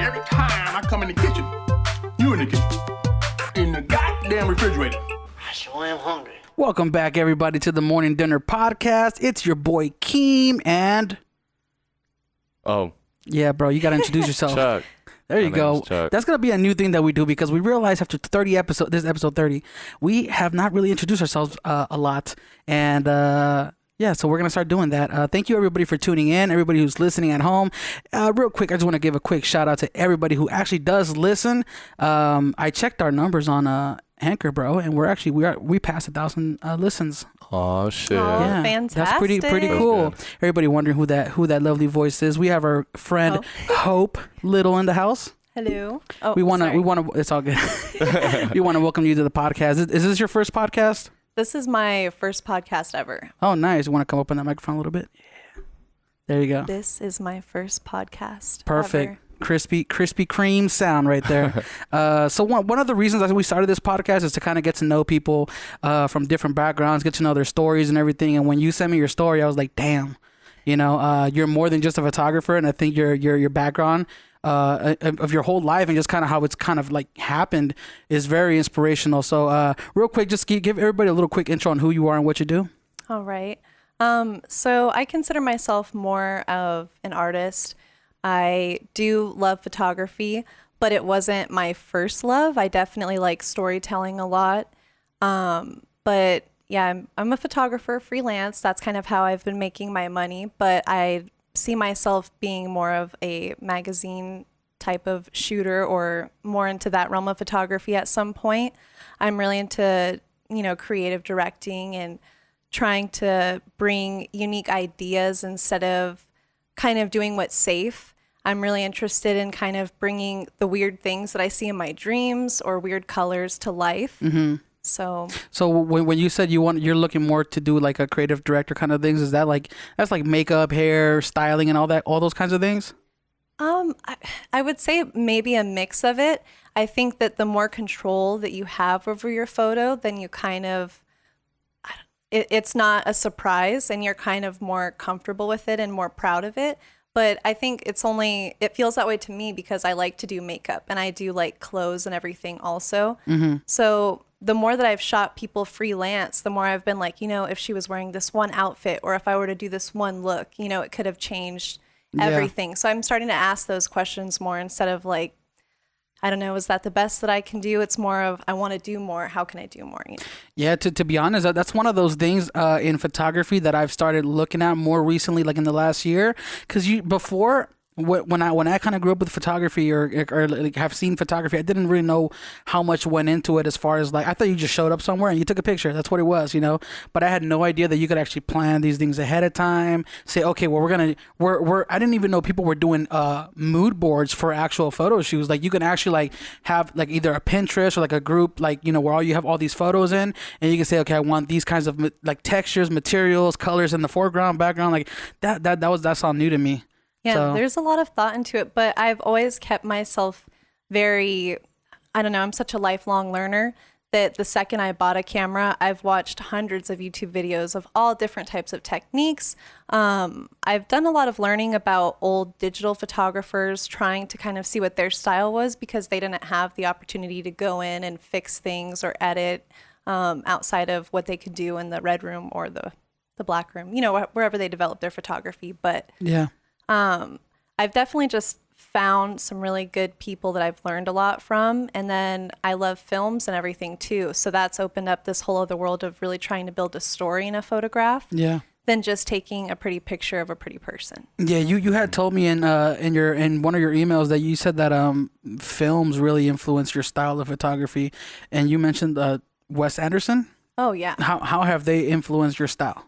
Every time I come in the kitchen, you in the kitchen, in the goddamn refrigerator. I sure am hungry. Welcome back, everybody, to the Morning Dinner Podcast. It's your boy Keem and... Oh. Yeah, bro, you got to introduce yourself. Chuck. There you My go. name's Chuck. That's going to be a new thing that we do because we realized after 30 episodes, this is episode 30, we have not really introduced ourselves a lot. And yeah, so we're going to start doing that. Thank you, everybody, for tuning in, everybody who's listening at home. Real quick, I just want to give a quick shout out to everybody who actually does listen. I checked our numbers on Anchor, bro, and we passed 1,000 listens. Oh shit! Oh, Yeah, fantastic. that's pretty cool. That's good. Everybody wondering who that lovely voice is. We have our friend Hope Little in the house. Hello. Oh, We want sorry. to. It's all good. We want to welcome you to the podcast. Is this your first podcast? This is my first podcast ever. Oh, nice. You want to come up on that microphone a little bit? Yeah. There you go. This is my first podcast. Perfect. Ever. Crispy cream sound right there. So one of the reasons that we started this podcast is to kind of get to know people from different backgrounds, get to know their stories and everything. And when you sent me your story, I was like, damn, you're more than just a photographer. And I think your background of your whole life and just kind of how it's kind of like happened is very inspirational. So real quick, just give everybody a little quick intro on who you are and what you do. All right. So I consider myself more of an artist. I do love photography, but it wasn't my first love. I definitely like storytelling a lot. But yeah, I'm a photographer, freelance. That's kind of how I've been making my money. But I see myself being more of a magazine type of shooter or more into that realm of photography at some point. I'm really into, creative directing and trying to bring unique ideas instead of kind of doing what's safe. I'm really interested in kind of bringing the weird things that I see in my dreams or weird colors to life. Mm-hmm. So when you said you're looking more to do like a creative director kind of things, is that that's like makeup, hair, styling, and all those kinds of things? I would say maybe a mix of it. I think that the more control that you have over your photo, then you kind of it's not a surprise and you're kind of more comfortable with it and more proud of it. But I think it feels that way to me because I like to do makeup and I do like clothes and everything also. Mm-hmm. So the more that I've shot people freelance, the more I've been like, if she was wearing this one outfit or if I were to do this one look, it could have changed everything. So I'm starting to ask those questions more instead of like, I don't know, is that the best that I can do? It's more of, I want to do more. How can I do more? Yeah, to be honest, that's one of those things in photography that I've started looking at more recently, like in the last year. Because before, when I kind of grew up with photography or like have seen photography, I didn't really know how much went into it as far as like, I thought you just showed up somewhere and you took a picture. That's what it was, But I had no idea that you could actually plan these things ahead of time. Say, okay, well, I didn't even know people were doing mood boards for actual photo shoots. Like you can actually like have like either a Pinterest or like a group, like, where all you have all these photos in and you can say, okay, I want these kinds of like textures, materials, colors in the foreground, background, like that's all new to me. Yeah, So, there's a lot of thought into it, but I've always kept myself very, I don't know, I'm such a lifelong learner that the second I bought a camera, I've watched hundreds of YouTube videos of all different types of techniques. I've done a lot of learning about old digital photographers, trying to kind of see what their style was because they didn't have the opportunity to go in and fix things or edit outside of what they could do in the red room or the black room, wherever they develop their photography. But yeah. I've definitely just found some really good people that I've learned a lot from. And then I love films and everything too. So that's opened up this whole other world of really trying to build a story in a photograph. Yeah. Than just taking a pretty picture of a pretty person. Yeah, you had told me in one of your emails that you said that films really influence your style of photography, and you mentioned Wes Anderson. Oh yeah. How have they influenced your style?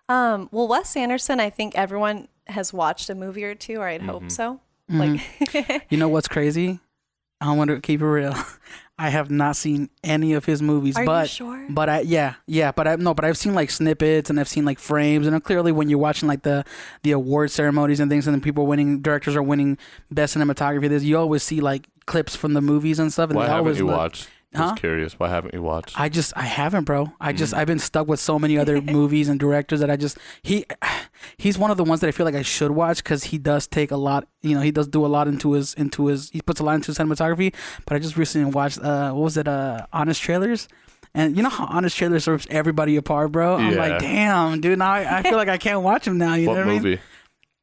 Well, Wes Anderson, I think everyone has watched a movie or two, or I'd hope so. Like, You know what's crazy? I want to keep it real. I have not seen any of his movies. Are but, you sure? But I've seen like snippets and I've seen like frames, and clearly when you're watching like the award ceremonies and things, and then directors are winning best cinematography, you always see like clips from the movies and stuff. And What they haven't always you look, watched? Just curious. Why haven't you watched? I haven't, bro. I've been stuck with so many other movies and directors that he's one of the ones that I feel like I should watch because he does take a lot, he does do a lot into his, he puts a lot into cinematography. But I just recently watched, what was it? Honest Trailers. And you know how Honest Trailers rips everybody apart, bro? I'm like, damn, dude, now I feel like I can't watch him now. You know what movie? I mean?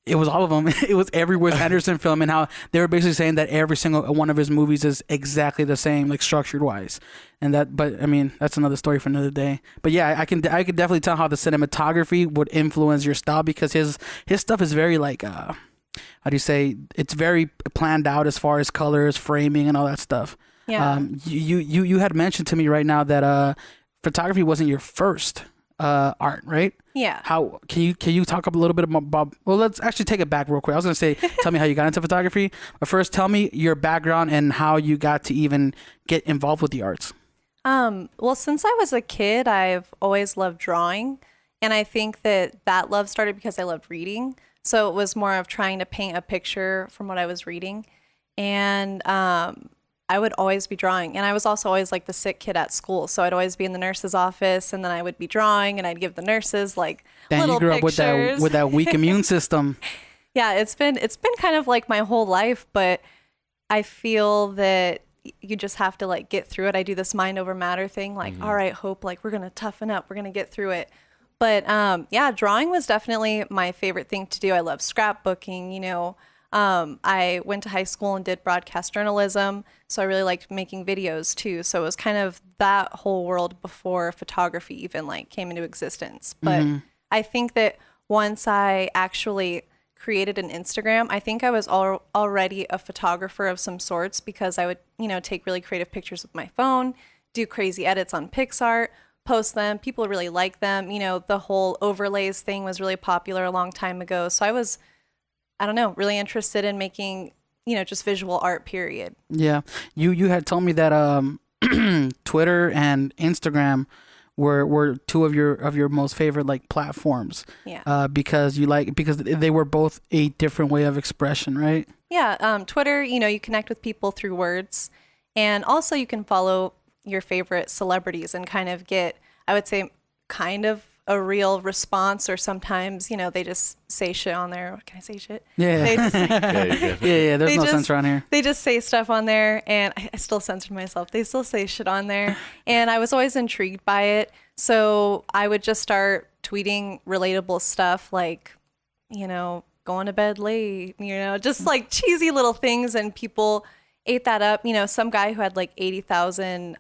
It was all of them. It was every Wes Anderson film, and how they were basically saying that every single one of his movies is exactly the same, like structured wise. And but I mean, that's another story for another day. But yeah, I could definitely tell how the cinematography would influence your style because his stuff is very like, how do you say? It's very planned out as far as colors, framing, and all that stuff. Yeah. You had mentioned to me right now that photography wasn't your first art, right? Yeah. How can you talk a little bit about? Well, let's actually take it back real quick. I was gonna say, tell me how you got into photography, but first, tell me your background and how you got to even get involved with the arts. Well, since I was a kid, I've always loved drawing, and I think that love started because I loved reading. So it was more of trying to paint a picture from what I was reading, and I would always be drawing. And I was also always like the sick kid at school. So I'd always be in the nurse's office and then I would be drawing and I'd give the nurses like little you grew pictures. up with that weak immune system. Yeah, it's been kind of like my whole life, but I feel that you just have to like get through it. I do this mind over matter thing, like, all right, Hope, like we're going to toughen up. We're going to get through it. But yeah, drawing was definitely my favorite thing to do. I love scrapbooking, I went to high school and did broadcast journalism, so I really liked making videos too. So it was kind of that whole world before photography even like came into existence. But I think that once I actually created an Instagram, I think I was already a photographer of some sorts because I would, take really creative pictures with my phone, do crazy edits on PixArt, post them. People really like them. The whole overlays thing was really popular a long time ago. So I was, I don't know, really interested in making, just visual art, period. Yeah. You had told me that Twitter and Instagram were two of your most favorite like platforms. Yeah. Because they were both a different way of expression, right? Yeah. Twitter, you connect with people through words, and also you can follow your favorite celebrities and kind of get, I would say, kind of a real response, or sometimes they just say shit on there. Can I say shit? Yeah. They just, yeah. There's no censor on here. They just say stuff on there, and I still censored myself. They still say shit on there, and I was always intrigued by it. So I would just start tweeting relatable stuff like, going to bed late, just like cheesy little things, and people ate that up. Some guy who had like 80,000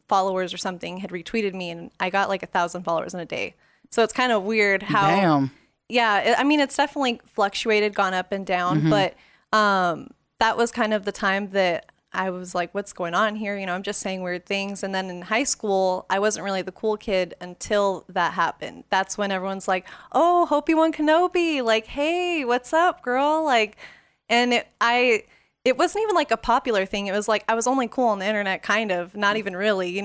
followers or something had retweeted me, and I got like 1,000 followers in a day. So it's kind of weird how, damn. Yeah, I mean, it's definitely fluctuated, gone up and down, but that was kind of the time that I was like, what's going on here? I'm just saying weird things. And then in high school, I wasn't really the cool kid until that happened. That's when everyone's like, oh, Hope you won Kenobi. Like, hey, what's up, girl? Like, and it wasn't even like a popular thing. It was like I was only cool on the internet, kind of, not even really,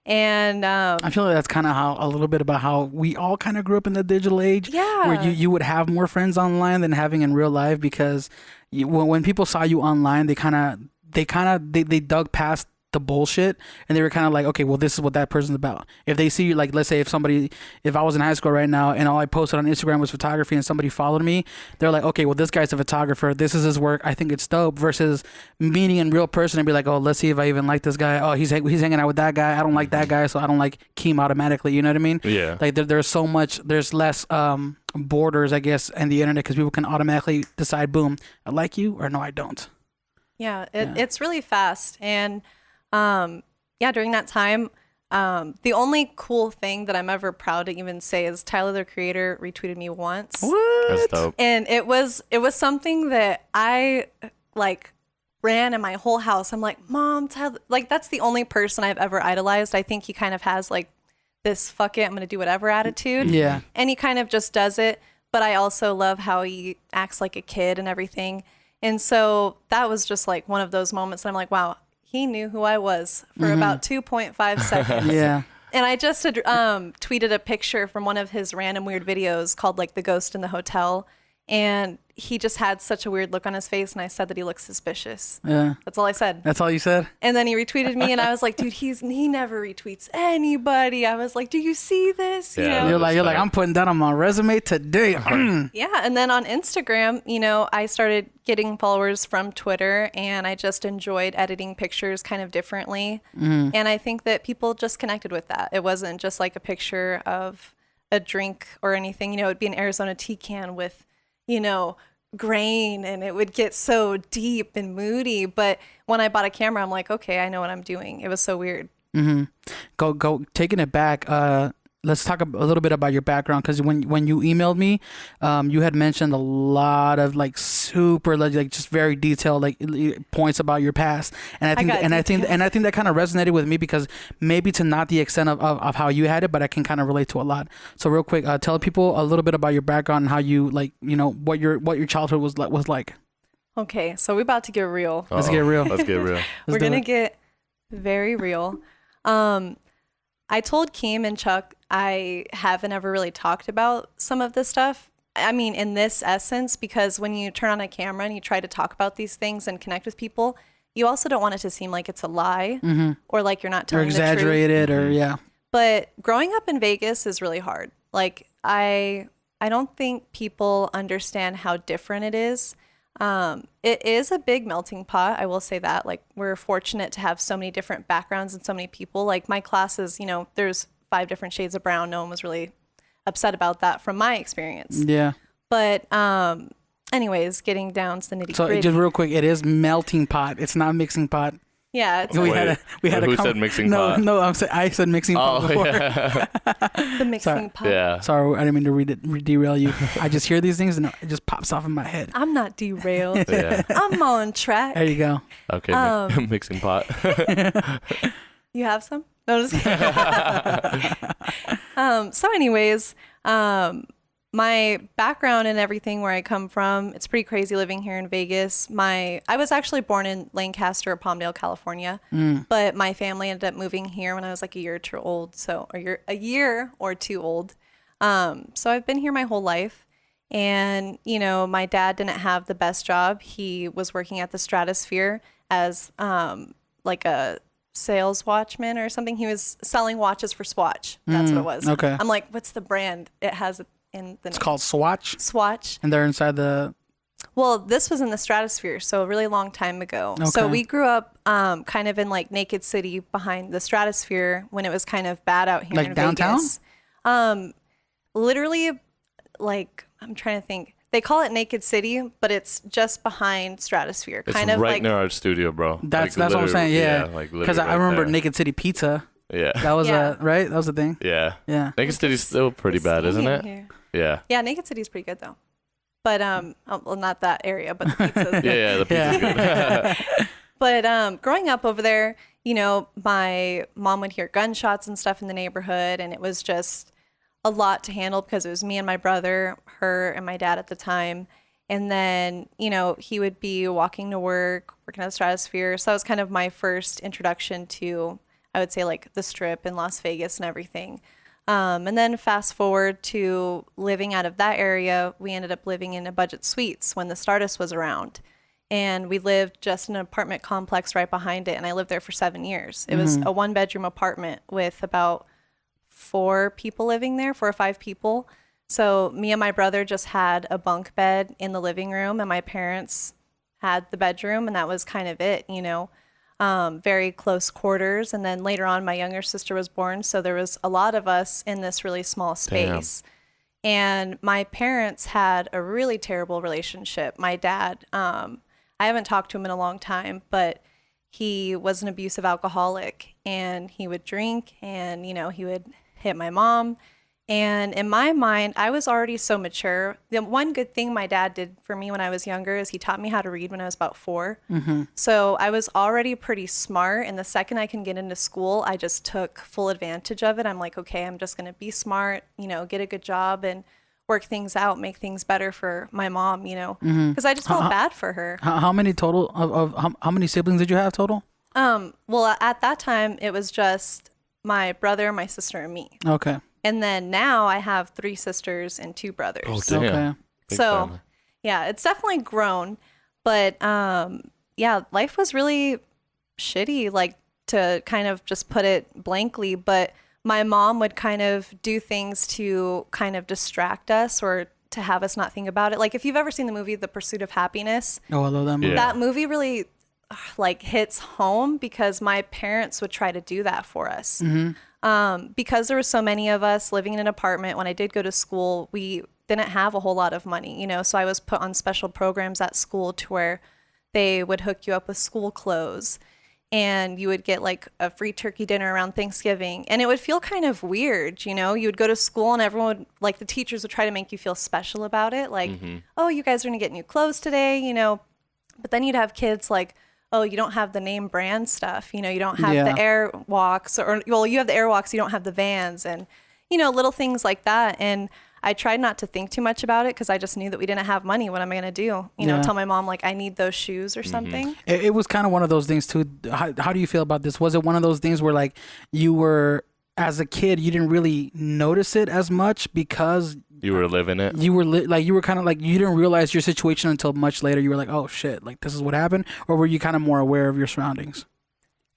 And I feel like that's kind of a little bit about how we all kind of grew up in the digital age. Yeah. Where you would have more friends online than having in real life, because when people saw you online, they dug past the bullshit, and they were kind of like, okay, well, this is what that person's about. If they see, like, let's say if I was in high school right now and all I posted on Instagram was photography and somebody followed me, they're like, okay, well, this guy's a photographer, this is his work, I think it's dope, versus meeting in real person and be like, oh, let's see if I even like this guy. Oh, he's hanging out with that guy, I don't like that guy, so I don't like Keem automatically. You know what I mean? Yeah. Like there's less borders, I guess, in the internet, because people can automatically decide, boom, I like you, or no, I don't. Yeah, it's really fast. And during that time, the only cool thing that I'm ever proud to even say is Tyler, the Creator, retweeted me once. What? That's dope. And it was something that I like ran in my whole house. I'm like, Mom, Tyler, like that's the only person I've ever idolized. I think he kind of has like this fuck it, I'm going to do whatever attitude. Yeah. And he kind of just does it. But I also love how he acts like a kid and everything. And so that was just like one of those moments that I'm like, wow, he knew who I was for about 2.5 seconds. Yeah. And I just had tweeted a picture from one of his random weird videos called like The Ghost in the Hotel. And he just had such a weird look on his face, and I said that he looked suspicious. Yeah. That's all I said. That's all you said? And then he retweeted me, and I was like, dude, he never retweets anybody. I was like, do you see this? You Yeah. know? You're like, I'm putting that on my resume today. Yeah. And then on Instagram, you know, I started getting followers from Twitter, and I just enjoyed editing pictures kind of differently. And I think that people just connected with that. It wasn't just like a picture of a drink or anything. You know, it'd be an Arizona tea can with, you know, grain, and it would get so deep and moody. But when I bought a camera, I'm like, okay, I know what I'm doing. It was so weird. Go taking it back. Let's talk a little bit about your background, because when you emailed me, you had mentioned a lot of like super like just very detailed like points about your past, and I think that kind of resonated with me, because maybe to not the extent of how you had it, but I can kind of relate to a lot. So real quick, tell people a little bit about your background and how you like, you know, what your childhood was like. Okay, so we're about to get real. Let's get real. Let's get real. We're gonna get very real. I told Keem and Chuck I haven't ever really talked about some of this stuff. I mean, in this essence, because when you turn on a camera and you try to talk about these things and connect with people, you also don't want it to seem like it's a lie or like you're not telling the truth. Or exaggerated, or yeah. But growing up in Vegas is really hard. Like I don't think people understand how different it is. It is a big melting pot. I will say that. Like, we're fortunate to have so many different backgrounds and so many people. Like, my classes, you know, there's 5 different shades of brown. No one was really upset about that from my experience. Yeah. But anyways, getting down to the nitty So gritty. just real quick, it is melting pot. It's not mixing pot. Yeah, it's We Wait, had who said mixing no, pot? No, I said mixing pot before. Yeah. the mixing pot. Yeah. Sorry, I didn't mean to derail you. I just hear these things and it just pops off in my head. I'm not derailed. Yeah. I'm on track. There you go. Okay. Mixing pot. You have some? No, just kidding. So anyways, my background and everything, where I come from, it's pretty crazy living here in Vegas. I was actually born in Lancaster, Palmdale, California, but my family ended up moving here when I was like a year or two old. So I've been here my whole life. And, you know, my dad didn't have the best job. He was working at the Stratosphere as like a sales watchman or something. He was selling watches for Swatch. That's what it was. Okay. I'm like, what's the brand? It has in the It's name. called Swatch, Swatch. and they're inside the. Well, this was in the Stratosphere, so a really long time ago. Okay. So we grew up kind of in like Naked City behind the Stratosphere when it was kind of bad out here Like in downtown? Vegas. Literally, like, I'm trying to think. They call it Naked City, but it's just behind Stratosphere. It's kind of right like near our studio, bro. That's Like, what I'm saying. Yeah, like because literally I remember there. Naked City Pizza. Yeah. That was Yeah. right. That was the thing. Yeah. Yeah. Naked City's still pretty bad, isn't it? Here. Yeah. Yeah, Naked City's pretty good though. But well, not that area, but the pizza's Yeah, the pizza's good. But growing up over there, you know, my mom would hear gunshots and stuff in the neighborhood, and it was just a lot to handle because it was me and my brother, her and my dad at the time. And then, you know, he would be walking to work, working at the Stratosphere. So that was kind of my first introduction to, I would say, like the Strip in Las Vegas and everything. And then fast forward to living out of that area, we ended up living in a budget suites when the Stardust was around. And we lived just in an apartment complex right behind it. And I lived there for 7 years. It was a 1-bedroom apartment with about 4 people living there, 4 or 5 people. So me and my brother just had a bunk bed in the living room, and my parents had the bedroom, and that was kind of it, you know. Very close quarters. And then later on, my younger sister was born. So there was a lot of us in this really small space. And my parents had a really terrible relationship. My dad, I haven't talked to him in a long time, but he was an abusive alcoholic, and he would drink, and, you know, he would hit my mom. And in my mind, I was already so mature. The one good thing my dad did for me when I was younger is he taught me how to read when I was about 4. So I was already pretty smart. And the second I can get into school, I just took full advantage of it. I'm like, okay, I'm just going to be smart, you know, get a good job and work things out, make things better for my mom, you know, because I just felt bad for her. How many total of how many siblings did you have total? Well, at that time, it was just my brother, my sister, and me. Okay. And then now I have 3 sisters and 2 brothers. Oh, damn. Okay. Big So family. Yeah, it's definitely grown, but yeah, life was really shitty, like to kind of just put it blankly, but my mom would kind of do things to kind of distract us or to have us not think about it. Like if you've ever seen the movie The Pursuit of Happiness, Oh, I love that movie. Yeah. that movie really like hits home because my parents would try to do that for us. Because there were so many of us living in an apartment. When I did go to school, we didn't have a whole lot of money, you know, so I was put on special programs at school to where they would hook you up with school clothes and you would get like a free turkey dinner around Thanksgiving. And it would feel kind of weird, you know, you would go to school and everyone would, like the teachers would try to make you feel special about it. Like, oh, you guys are going to get new clothes today, you know, but then you'd have kids like, oh, you don't have the name brand stuff, you know, you don't have the Airwalks, or well, you have the Airwalks, you don't have the Vans, and you know, little things like that. And I tried not to think too much about it because I just knew that we didn't have money. What am I going to do? You know, tell my mom like I need those shoes or something. It was kind of one of those things too. How do you feel about this? Was it one of those things where like you were, as a kid, you didn't really notice it as much because You were living it. you were like you were kind of like you didn't realize your situation until much later? You were like, oh shit, like this is what happened, or were you kind of more aware of your surroundings?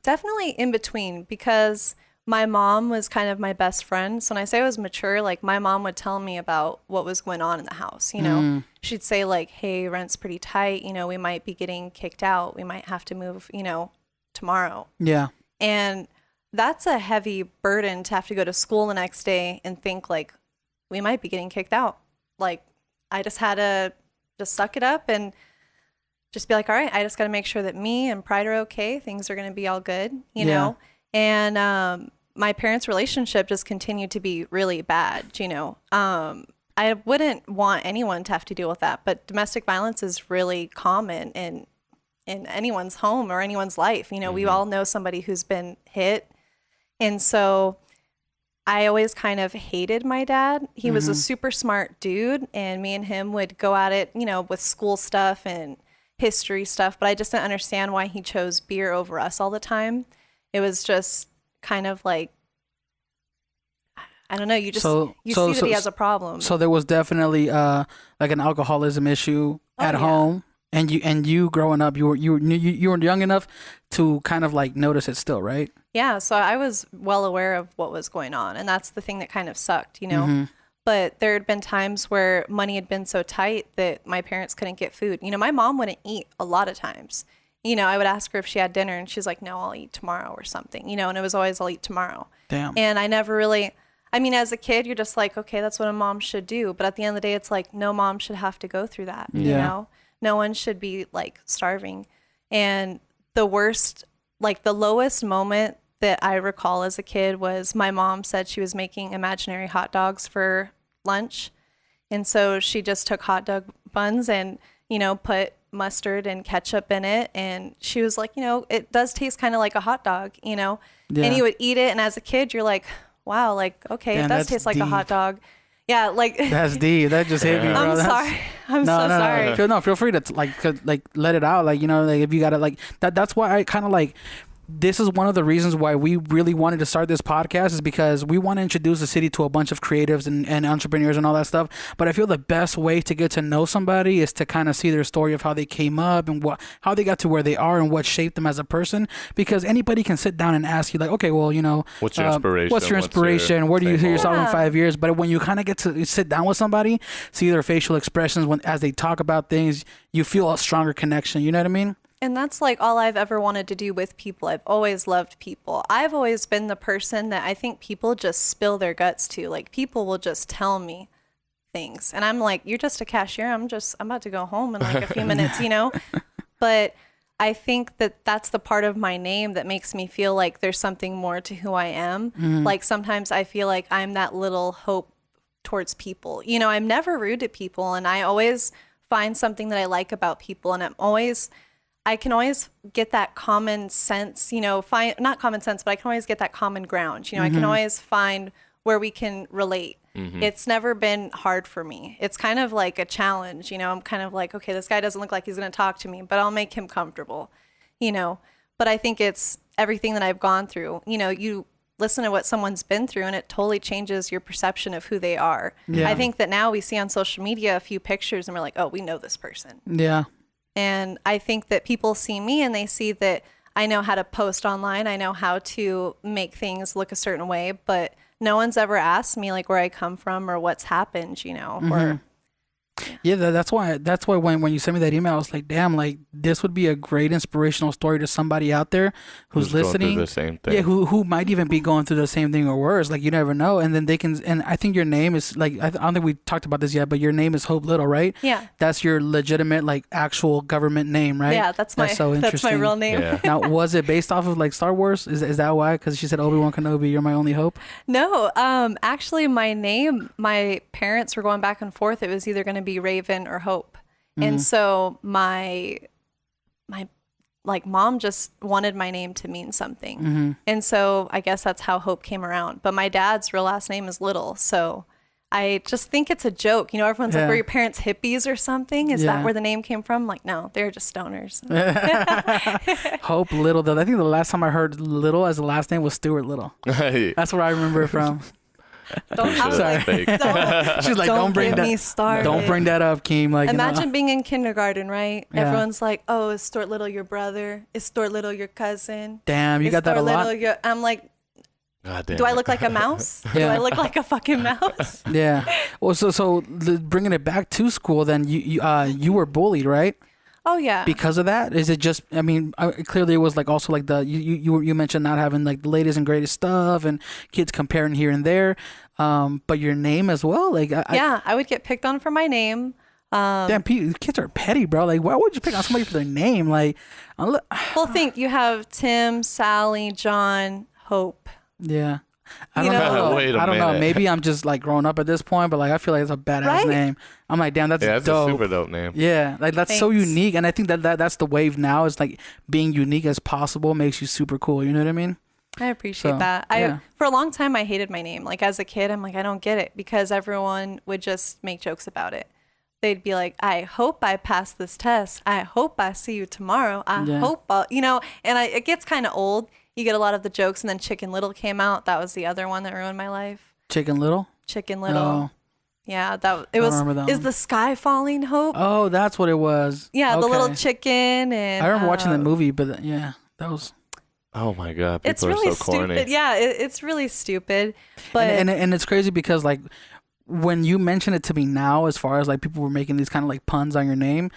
Definitely in between, because my mom was kind of my best friend. So when I say I was mature, like my mom would tell me about what was going on in the house. You know, she'd say like, hey, rent's pretty tight. You know, we might be getting kicked out. We might have to move, you know, tomorrow. Yeah. And that's a heavy burden to have to go to school the next day and think like, we might be getting kicked out. Like I just had to just suck it up and just be like, all right, I just got to make sure that me and Pride are okay. Things are going to be all good, you know? And my parents' relationship just continued to be really bad, you know? I wouldn't want anyone to have to deal with that, but domestic violence is really common in anyone's home or anyone's life. You know, we all know somebody who's been hit. And so I always kind of hated my dad. He was a super smart dude, and me and him would go at it, you know, with school stuff and history stuff, but I just didn't understand why he chose beer over us all the time. It was just kind of like, I don't know, you just see that he has a problem. So there was definitely like an alcoholism issue at home, and you growing up, you were young enough to kind of like notice it still, right? Yeah, so I was well aware of what was going on, and that's the thing that kind of sucked, you know. But there had been times where money had been so tight that my parents couldn't get food. You know, my mom wouldn't eat a lot of times. You know, I would ask her if she had dinner, and she's like, no, I'll eat tomorrow or something, you know, and it was always, I'll eat tomorrow. Damn. And I never really, I mean, as a kid, you're just like, okay, that's what a mom should do. But at the end of the day, it's like, no mom should have to go through that, you know? No one should be like starving. And the worst, like the lowest moment that I recall as a kid was my mom said she was making imaginary hot dogs for lunch. And so she just took hot dog buns and, you know, put mustard and ketchup in it. And she was like, you know, it does taste kind of like a hot dog, you know, and you would eat it. And as a kid, you're like, wow, like, okay, it does taste like a hot dog. Yeah, like that's deep. That just hit me, bro. I'm sorry. I'm so sorry. No, feel free to like let it out. Like, you know, like if you got to like that. That's why I kind of like. This is one of the reasons why we really wanted to start this podcast, is because we want to introduce the city to a bunch of creatives and entrepreneurs and all that stuff. But I feel the best way to get to know somebody is to kind of see their story of how they came up and how they got to where they are and what shaped them as a person. Because anybody can sit down and ask you like, okay, well, you know, what's your inspiration? What's your inspiration? Where do you see yourself in 5 years? But when you kind of get to sit down with somebody, see their facial expressions as they talk about things, you feel a stronger connection. You know what I mean? And that's like all I've ever wanted to do with people. I've always loved people. I've always been the person that I think people just spill their guts to. Like people will just tell me things. And I'm like, you're just a cashier. I'm about to go home in like a few minutes, you know? But I think that that's the part of my name that makes me feel like there's something more to who I am. Like sometimes I feel like I'm that little hope towards people. You know, I'm never rude to people, and I always find something that I like about people. And I can always get that common sense, you know, not common sense, but I can always get that common ground. You know, I can always find where we can relate. It's never been hard for me. It's kind of like a challenge, you know. I'm kind of like, okay, this guy doesn't look like he's going to talk to me, but I'll make him comfortable, you know. But I think it's everything that I've gone through. You know, listen to what someone's been through, and it totally changes your perception of who they are. Yeah. I think that now we see on social media a few pictures and we're like, oh, we know this person. Yeah. And I think that people see me and they see that I know how to post online. I know how to make things look a certain way, but no one's ever asked me like where I come from or what's happened, you know, or Yeah, that's why when you sent me that email, I was like, damn, like this would be a great inspirational story to somebody out there who's listening. Going through the same thing. Yeah, who might even be going through the same thing or worse. Like you never know. And then they can, and I think your name is like, I don't think we talked about this yet, but your name is Hope Little, right? Yeah. That's your legitimate like actual government name, right? Yeah, that's my real name. Yeah. Now, was it based off of like Star Wars? Is that why? Because she said Obi-Wan Kenobi, you're my only hope. No, actually my name, my parents were going back and forth. It was either going to be Raven or Hope. And so my like mom just wanted my name to mean something. And so I guess that's how Hope came around. But my dad's real last name is Little. So I just think it's a joke. You know, everyone's like, were your parents hippies or something? Is that where the name came from? Like, no, they're just stoners. Hope Little, though. I think the last time I heard Little as the last name was Stuart Little. That's where I remember it from. Don't She's like, don't bring me started. Don't bring that up, Keem. Like, imagine being in kindergarten, right? Yeah. Everyone's like, "Oh, is Stuart Little your brother? Is Stuart Little your cousin?" Damn, you got that a lot. I'm like, do I look like a mouse? Do I look like a fucking mouse? Yeah. Well, so bringing it back to school, then you were bullied, right? Oh yeah. Because of that, is it just? I mean, clearly it was like also like you mentioned not having like the latest and greatest stuff and kids comparing here and there, but your name as well. Like I would get picked on for my name. Damn, kids are petty, bro. Like, why would you pick on somebody for their name? Like, well, think you have Tim, Sally, John, Hope. Yeah. I don't know. Wait a I don't know. minute. Maybe I'm just like growing up at this point, but like I feel like it's a badass name. I'm like, damn, that's it's dope. a super dope name. Yeah, like that's so unique, and I think that's the wave now. Is like being unique as possible makes you super cool. You know what I mean? I appreciate that. For a long time I hated my name. Like as a kid, I'm like, I don't get it, because everyone would just make jokes about it. They'd be like, I hope I pass this test. I hope I see you tomorrow. I hope I'll, you know, and it gets kind of old. You get a lot of the jokes, and then Chicken Little came out. That was the other one that ruined my life. Chicken Little? Chicken Little. Oh. Yeah, it was. Is the sky falling, Hope? Oh, that's what it was. Yeah, the little chicken, and I remember watching the movie, but yeah, that was. Oh my god, people it's really are so corny. Stupid. Yeah, it's really stupid. But and it's crazy because like when you mention it to me now, as far as like people were making these kind of like puns on your name,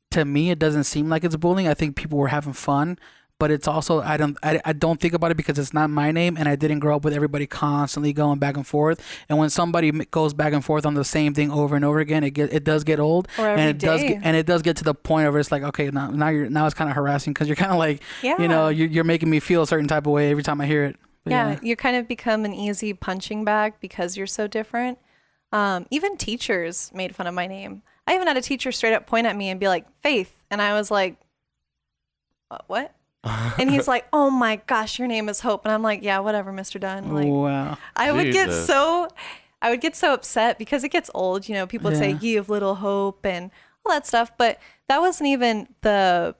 to me it doesn't seem like it's bullying. I think people were having fun. But it's also I don't think about it because it's not my name, and I didn't grow up with everybody constantly going back and forth. And when somebody goes back and forth on the same thing over and over again, it does get old, and it does get to the point where it's like, okay, now it's kind of harassing because you're kind of like, you know, you're making me feel a certain type of way every time I hear it. But you kind of become an easy punching bag because you're so different. Even teachers made fun of my name. I even had a teacher straight up point at me and be like, Faith, and I was like, what? And he's like, oh my gosh, your name is Hope. And I'm like, yeah, whatever, Mr. Dunn. Like, wow. I would get so upset because it gets old. You know, people would say, ye of little hope and all that stuff. But that wasn't even I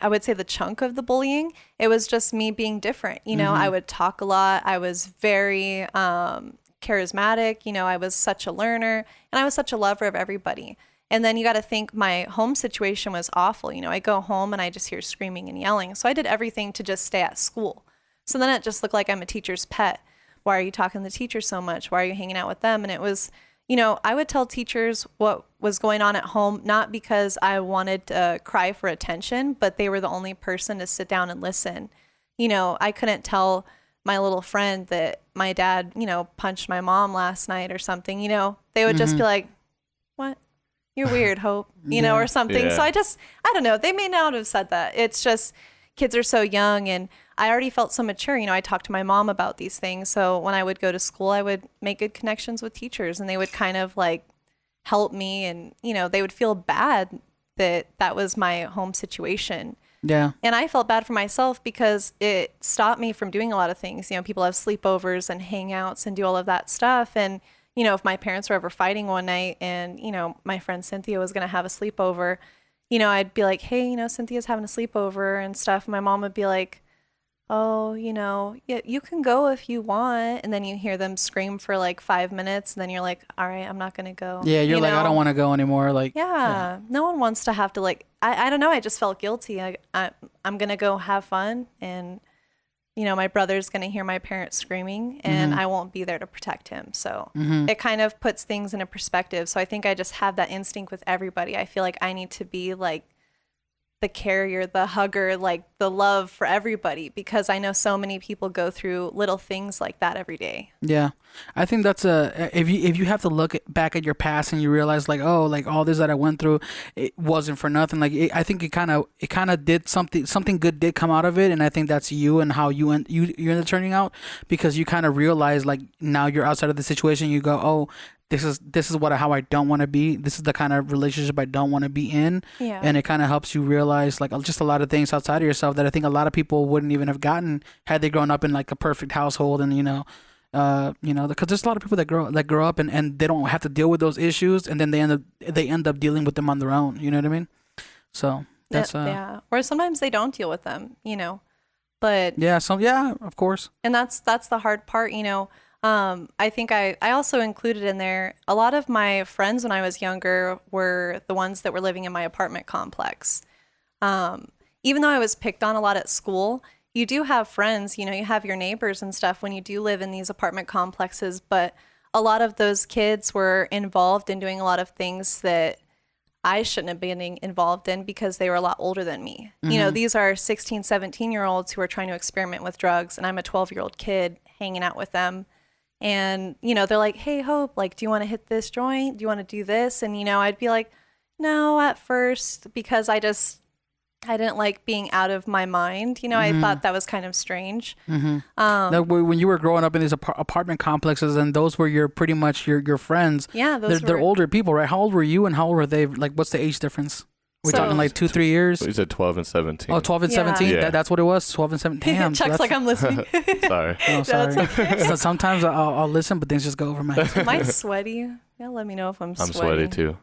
would say the chunk of the bullying. It was just me being different. You know, I would talk a lot. I was very charismatic. You know, I was such a learner, and I was such a lover of everybody. And then you got to think my home situation was awful. You know, I go home and I just hear screaming and yelling. So I did everything to just stay at school. So then it just looked like I'm a teacher's pet. Why are you talking to the teachers so much? Why are you hanging out with them? And it was, you know, I would tell teachers what was going on at home, not because I wanted to cry for attention, but they were the only person to sit down and listen. You know, I couldn't tell my little friend that my dad, you know, punched my mom last night or something. You know, they would just be like, what? You're weird, Hope, you know, or something. So I don't know. They may not have said that. It's just kids are so young, and I already felt so mature. You know, I talked to my mom about these things. So when I would go to school, I would make good connections with teachers, and they would kind of like help me, and, you know, they would feel bad that was my home situation. Yeah. And I felt bad for myself because it stopped me from doing a lot of things. You know, people have sleepovers and hangouts and do all of that stuff. And you know, if my parents were ever fighting one night and, you know, my friend Cynthia was going to have a sleepover, you know, I'd be like, hey, you know, Cynthia's having a sleepover and stuff. And my mom would be like, oh, you can go if you want. And then you hear them scream for like 5 minutes. And then you're like, all right, I'm not going to go. Yeah, you're like, I don't want to go anymore. Like, Yeah, no one wants to have to like, I don't know. I just felt guilty. I'm going to go have fun. And, my brother's going to hear my parents screaming and I won't be there to protect him. So it kind of puts things in a perspective. So I think I just have that instinct with everybody. I feel like I need to be like the carrier, the hugger, like the love for everybody, because I know so many people go through little things like that every day. Yeah, I think that's if you have to look back at your past and you realize like, oh, like all this that I went through, it wasn't for nothing. Like I think it kind of did something good did come out of it, and I think that's you and how you ended up turning out, because you kind of realize like now you're outside of the situation. You go, oh, this is how I don't want to be. This is the kind of relationship I don't want to be in. Yeah. And it kind of helps you realize like just a lot of things outside of yourself that I think a lot of people wouldn't even have gotten had they grown up in like a perfect household. And because there's a lot of people that grow up and they don't have to deal with those issues, and then they end up dealing with them on their own. You know what I mean? So that's yeah. Or sometimes they don't deal with them. But yeah. So yeah, of course. And that's the hard part. I think I also included in there, a lot of my friends when I was younger were the ones that were living in my apartment complex. Even though I was picked on a lot at school, you do have friends, you have your neighbors and stuff when you do live in these apartment complexes. But a lot of those kids were involved in doing a lot of things that I shouldn't have been involved in because they were a lot older than me. These are 16, 17-year-olds who are trying to experiment with drugs, and I'm a 12-year-old kid hanging out with them. And, they're like, hey, Hope, like, do you want to hit this joint? Do you want to do this? And, I'd be like, no, at first, because I didn't like being out of my mind. I thought that was kind of strange. Now, when you were growing up in these apartment complexes, and those were pretty much your friends. Yeah, they're older people, right? How old were you and how old were they? Like, what's the age difference? We're talking like 2-3 years. You said 12 and 17. Oh, 12 and 17. Yeah. That's what it was. 12 and 17. Damn. Chuck's like, I'm listening. Sorry. Oh, sorry. That's okay. So sometimes I'll listen, but things just go over my head. Am I sweaty? Yeah, let me know if I'm sweaty. I'm sweaty too.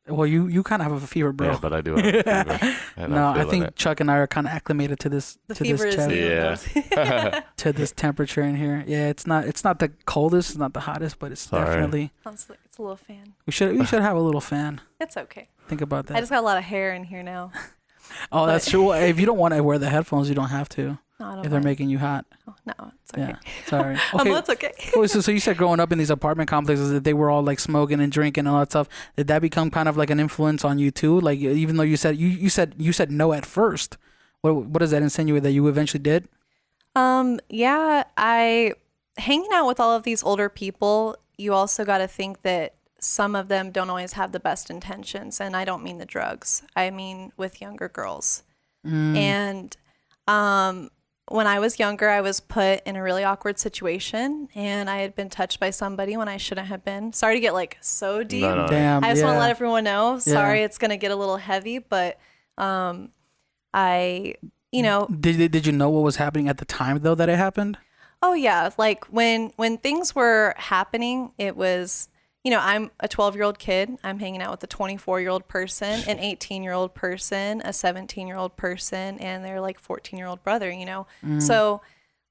Well, you kind of have a fever, bro. Yeah, but I do have a fever. And no, I think it. Chuck and I are kind of acclimated to this. The to fever this is to this temperature in here. Yeah, it's not the coldest, it's not the hottest, but it's definitely. Honestly, it's a little fan. We should have a little fan. It's okay. Think about that. I just got a lot of hair in here now. Oh, that's true. Well, if you don't want to wear the headphones, you don't have to. No, I don't if they're mind. making you hot. Oh, no, it's okay. Yeah, sorry. Okay. That's okay. So you said growing up in these apartment complexes that they were all like smoking and drinking and all that stuff. Did that become kind of like an influence on you too? Like, even though you said no at first, what does that insinuate that you eventually did? Yeah, hanging out with all of these older people, you also got to think that some of them don't always have the best intentions. And I don't mean the drugs. I mean with younger girls. And when I was younger, I was put in a really awkward situation, and I had been touched by somebody when I shouldn't have been. Sorry to get like so deep. No. Damn. I just want to yeah. let everyone know. Sorry, it's going to get a little heavy, but did you know what was happening at the time though that it happened? Oh yeah, like when things were happening, it was, I'm a 12-year-old kid. I'm hanging out with a 24-year-old person, an 18-year-old person, a 17-year-old person, and their like 14-year-old brother, So,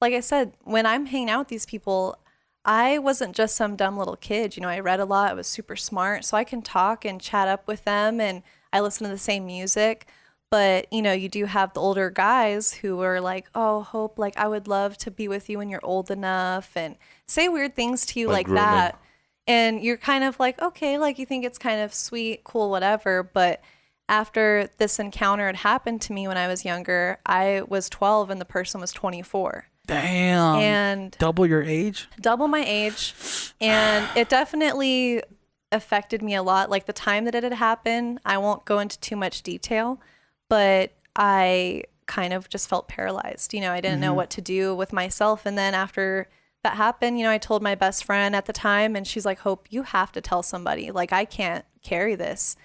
like I said, when I'm hanging out with these people, I wasn't just some dumb little kid. I read a lot. I was super smart, so I can talk and chat up with them, and I listen to the same music. But, you do have the older guys who are like, oh, Hope, like, I would love to be with you when you're old enough, and say weird things to you like that. And you're kind of like, okay, like you think it's kind of sweet, cool, whatever. But after this encounter had happened to me when I was younger, I was 12 and the person was 24. Damn. And double your age? Double my age. And it definitely affected me a lot. Like the time that it had happened, I won't go into too much detail, but I kind of just felt paralyzed. I didn't know what to do with myself. And then after that happened, I told my best friend at the time, and she's like, Hope, you have to tell somebody. Like, I can't carry this.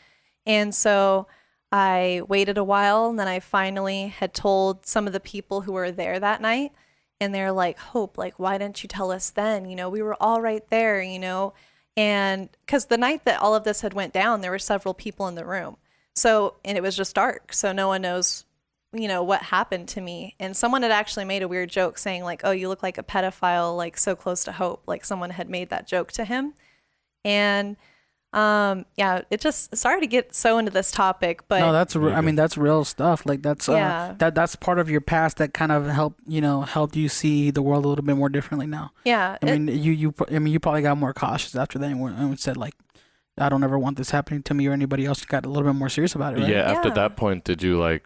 And so I waited a while, and then I finally had told some of the people who were there that night, and they're like, Hope, like, why didn't you tell us then? We were all right there, and because the night that all of this had went down, there were several people in the room. So, and it was just dark. So no one knows what happened to me. And someone had actually made a weird joke saying like, oh, you look like a pedophile, like so close to hope. Like someone had made that joke to him. And yeah, it just, sorry to get so into this topic, but no, I mean, that's real stuff. Like that's Yeah. that's part of your past that kind of helped you see the world a little bit more differently now. yeah, I mean, you probably got more cautious after that and said like, I don't ever want this happening to me or anybody else. You got a little bit more serious about it, right? Yeah, after Yeah. that point, did you like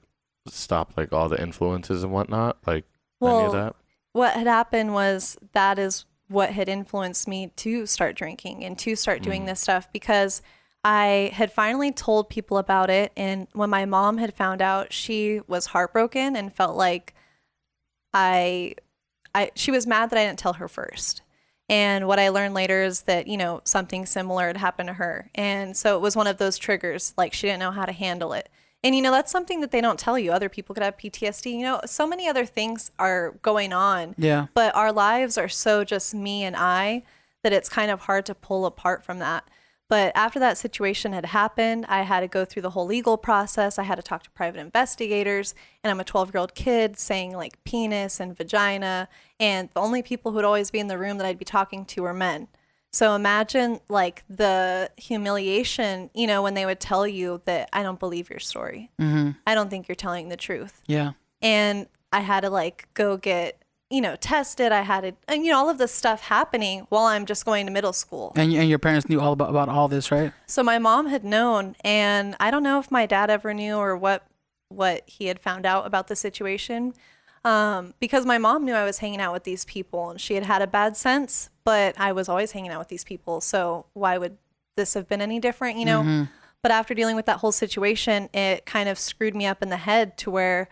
stop like all the influences and whatnot? Like any of Well, that? what had happened was that is what had influenced me to start drinking and to start doing this stuff, because I had finally told people about it. And when my mom had found out, she was heartbroken and felt like she was mad that I didn't tell her first. And what I learned later is that, something similar had happened to her. And so it was one of those triggers, like she didn't know how to handle it. And, that's something that they don't tell you. Other people could have PTSD. So many other things are going on. Yeah. But our lives are so just me and I that it's kind of hard to pull apart from that. But after that situation had happened, I had to go through the whole legal process. I had to talk to private investigators, and I'm a 12-year-old kid saying like penis and vagina. And the only people who would always be in the room that I'd be talking to were men. So imagine like the humiliation, when they would tell you that I don't believe your story. Mm-hmm. I don't think you're telling the truth. Yeah. And I had to like go get, tested. I had to, and all of this stuff happening while I'm just going to middle school. And your parents knew all about all this, right? So my mom had known, and I don't know if my dad ever knew or what he had found out about the situation. Because my mom knew I was hanging out with these people, and she had a bad sense, but I was always hanging out with these people. So why would this have been any different, Mm-hmm. But after dealing with that whole situation, it kind of screwed me up in the head to where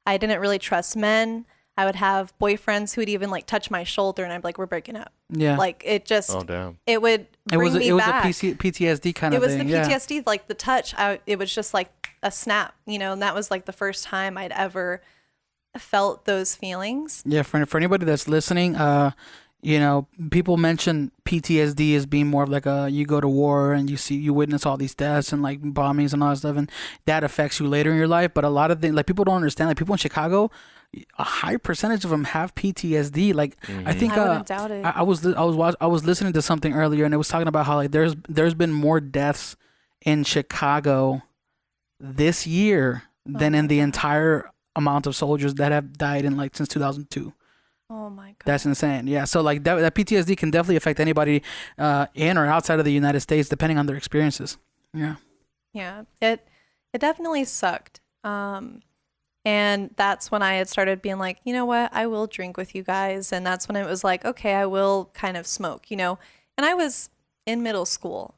I didn't really trust men. I would have boyfriends who would even like touch my shoulder, and I'd be like, we're breaking up. Yeah. Like it just, Oh damn. it would bring me back. A PTSD kind It of was thing. the Yeah. PTSD, like the touch. It was just like a snap, and that was like the first time I'd ever felt those feelings. Yeah, for anybody that's listening, people mention PTSD as being more of like you go to war and you witness all these deaths and like bombings and all that stuff, and that affects you later in your life. But a lot of things, like people don't understand, like people in Chicago, a high percentage of them have PTSD. Like I think I wouldn't doubt it. I was listening to something earlier, and it was talking about how like there's been more deaths in Chicago this year than in the entire amount of soldiers that have died in like since 2002. Oh my God. That's insane. Yeah. So like that PTSD can definitely affect anybody in or outside of the United States, depending on their experiences. Yeah. Yeah. It definitely sucked. And that's when I had started being like, you know what, I will drink with you guys. And that's when it was like, okay, I will kind of smoke, and I was in middle school,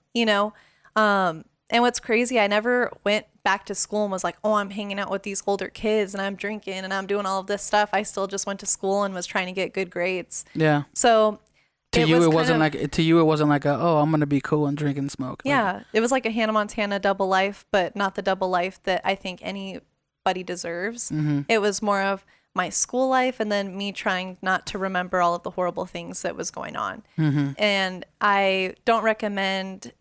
and what's crazy, I never went back to school and was like, oh, I'm hanging out with these older kids and I'm drinking and I'm doing all of this stuff. I still just went to school and was trying to get good grades. Yeah. So to you, it wasn't like I'm going to be cool and drink and smoke. Yeah. It was like a Hannah Montana double life, but not the double life that I think anybody deserves. Mm-hmm. It was more of my school life and then me trying not to remember all of the horrible things that was going on. Mm-hmm. And I don't recommend,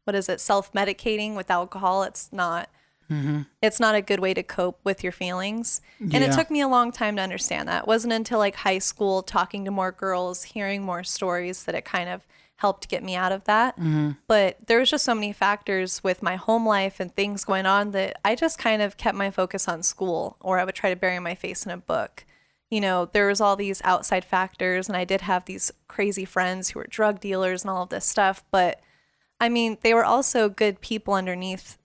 what is it, self-medicating with alcohol. It's not a good way to cope with your feelings. And it Yeah. took me a long time to understand that. It wasn't until like high school, talking to more girls, hearing more stories, that it kind of helped get me out of that. But there was just so many factors with my home life and things going on that I just kind of kept my focus on school, or I would try to bury my face in a book. There was all these outside factors, and I did have these crazy friends who were drug dealers and all of this stuff. But I mean, they were also good people underneath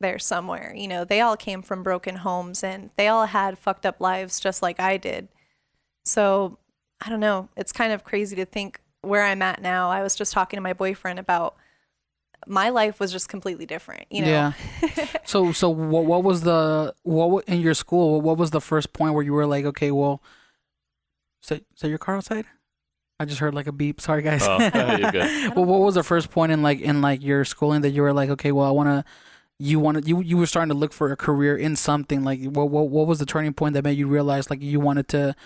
there somewhere. They all came from broken homes and they all had fucked up lives just like I did. So I don't know. It's kind of crazy to think where I'm at now. I was just talking to my boyfriend about my life was just completely different, Yeah. So what was in your school? What was the first point where you were like, okay, well, is that your car outside? I just heard like a beep. Sorry, guys. Oh, you're good. Well, what was the first point in your schooling that you were like, okay, well, you were starting to look for a career in something? Like, what was the turning point that made you realize like you wanted to,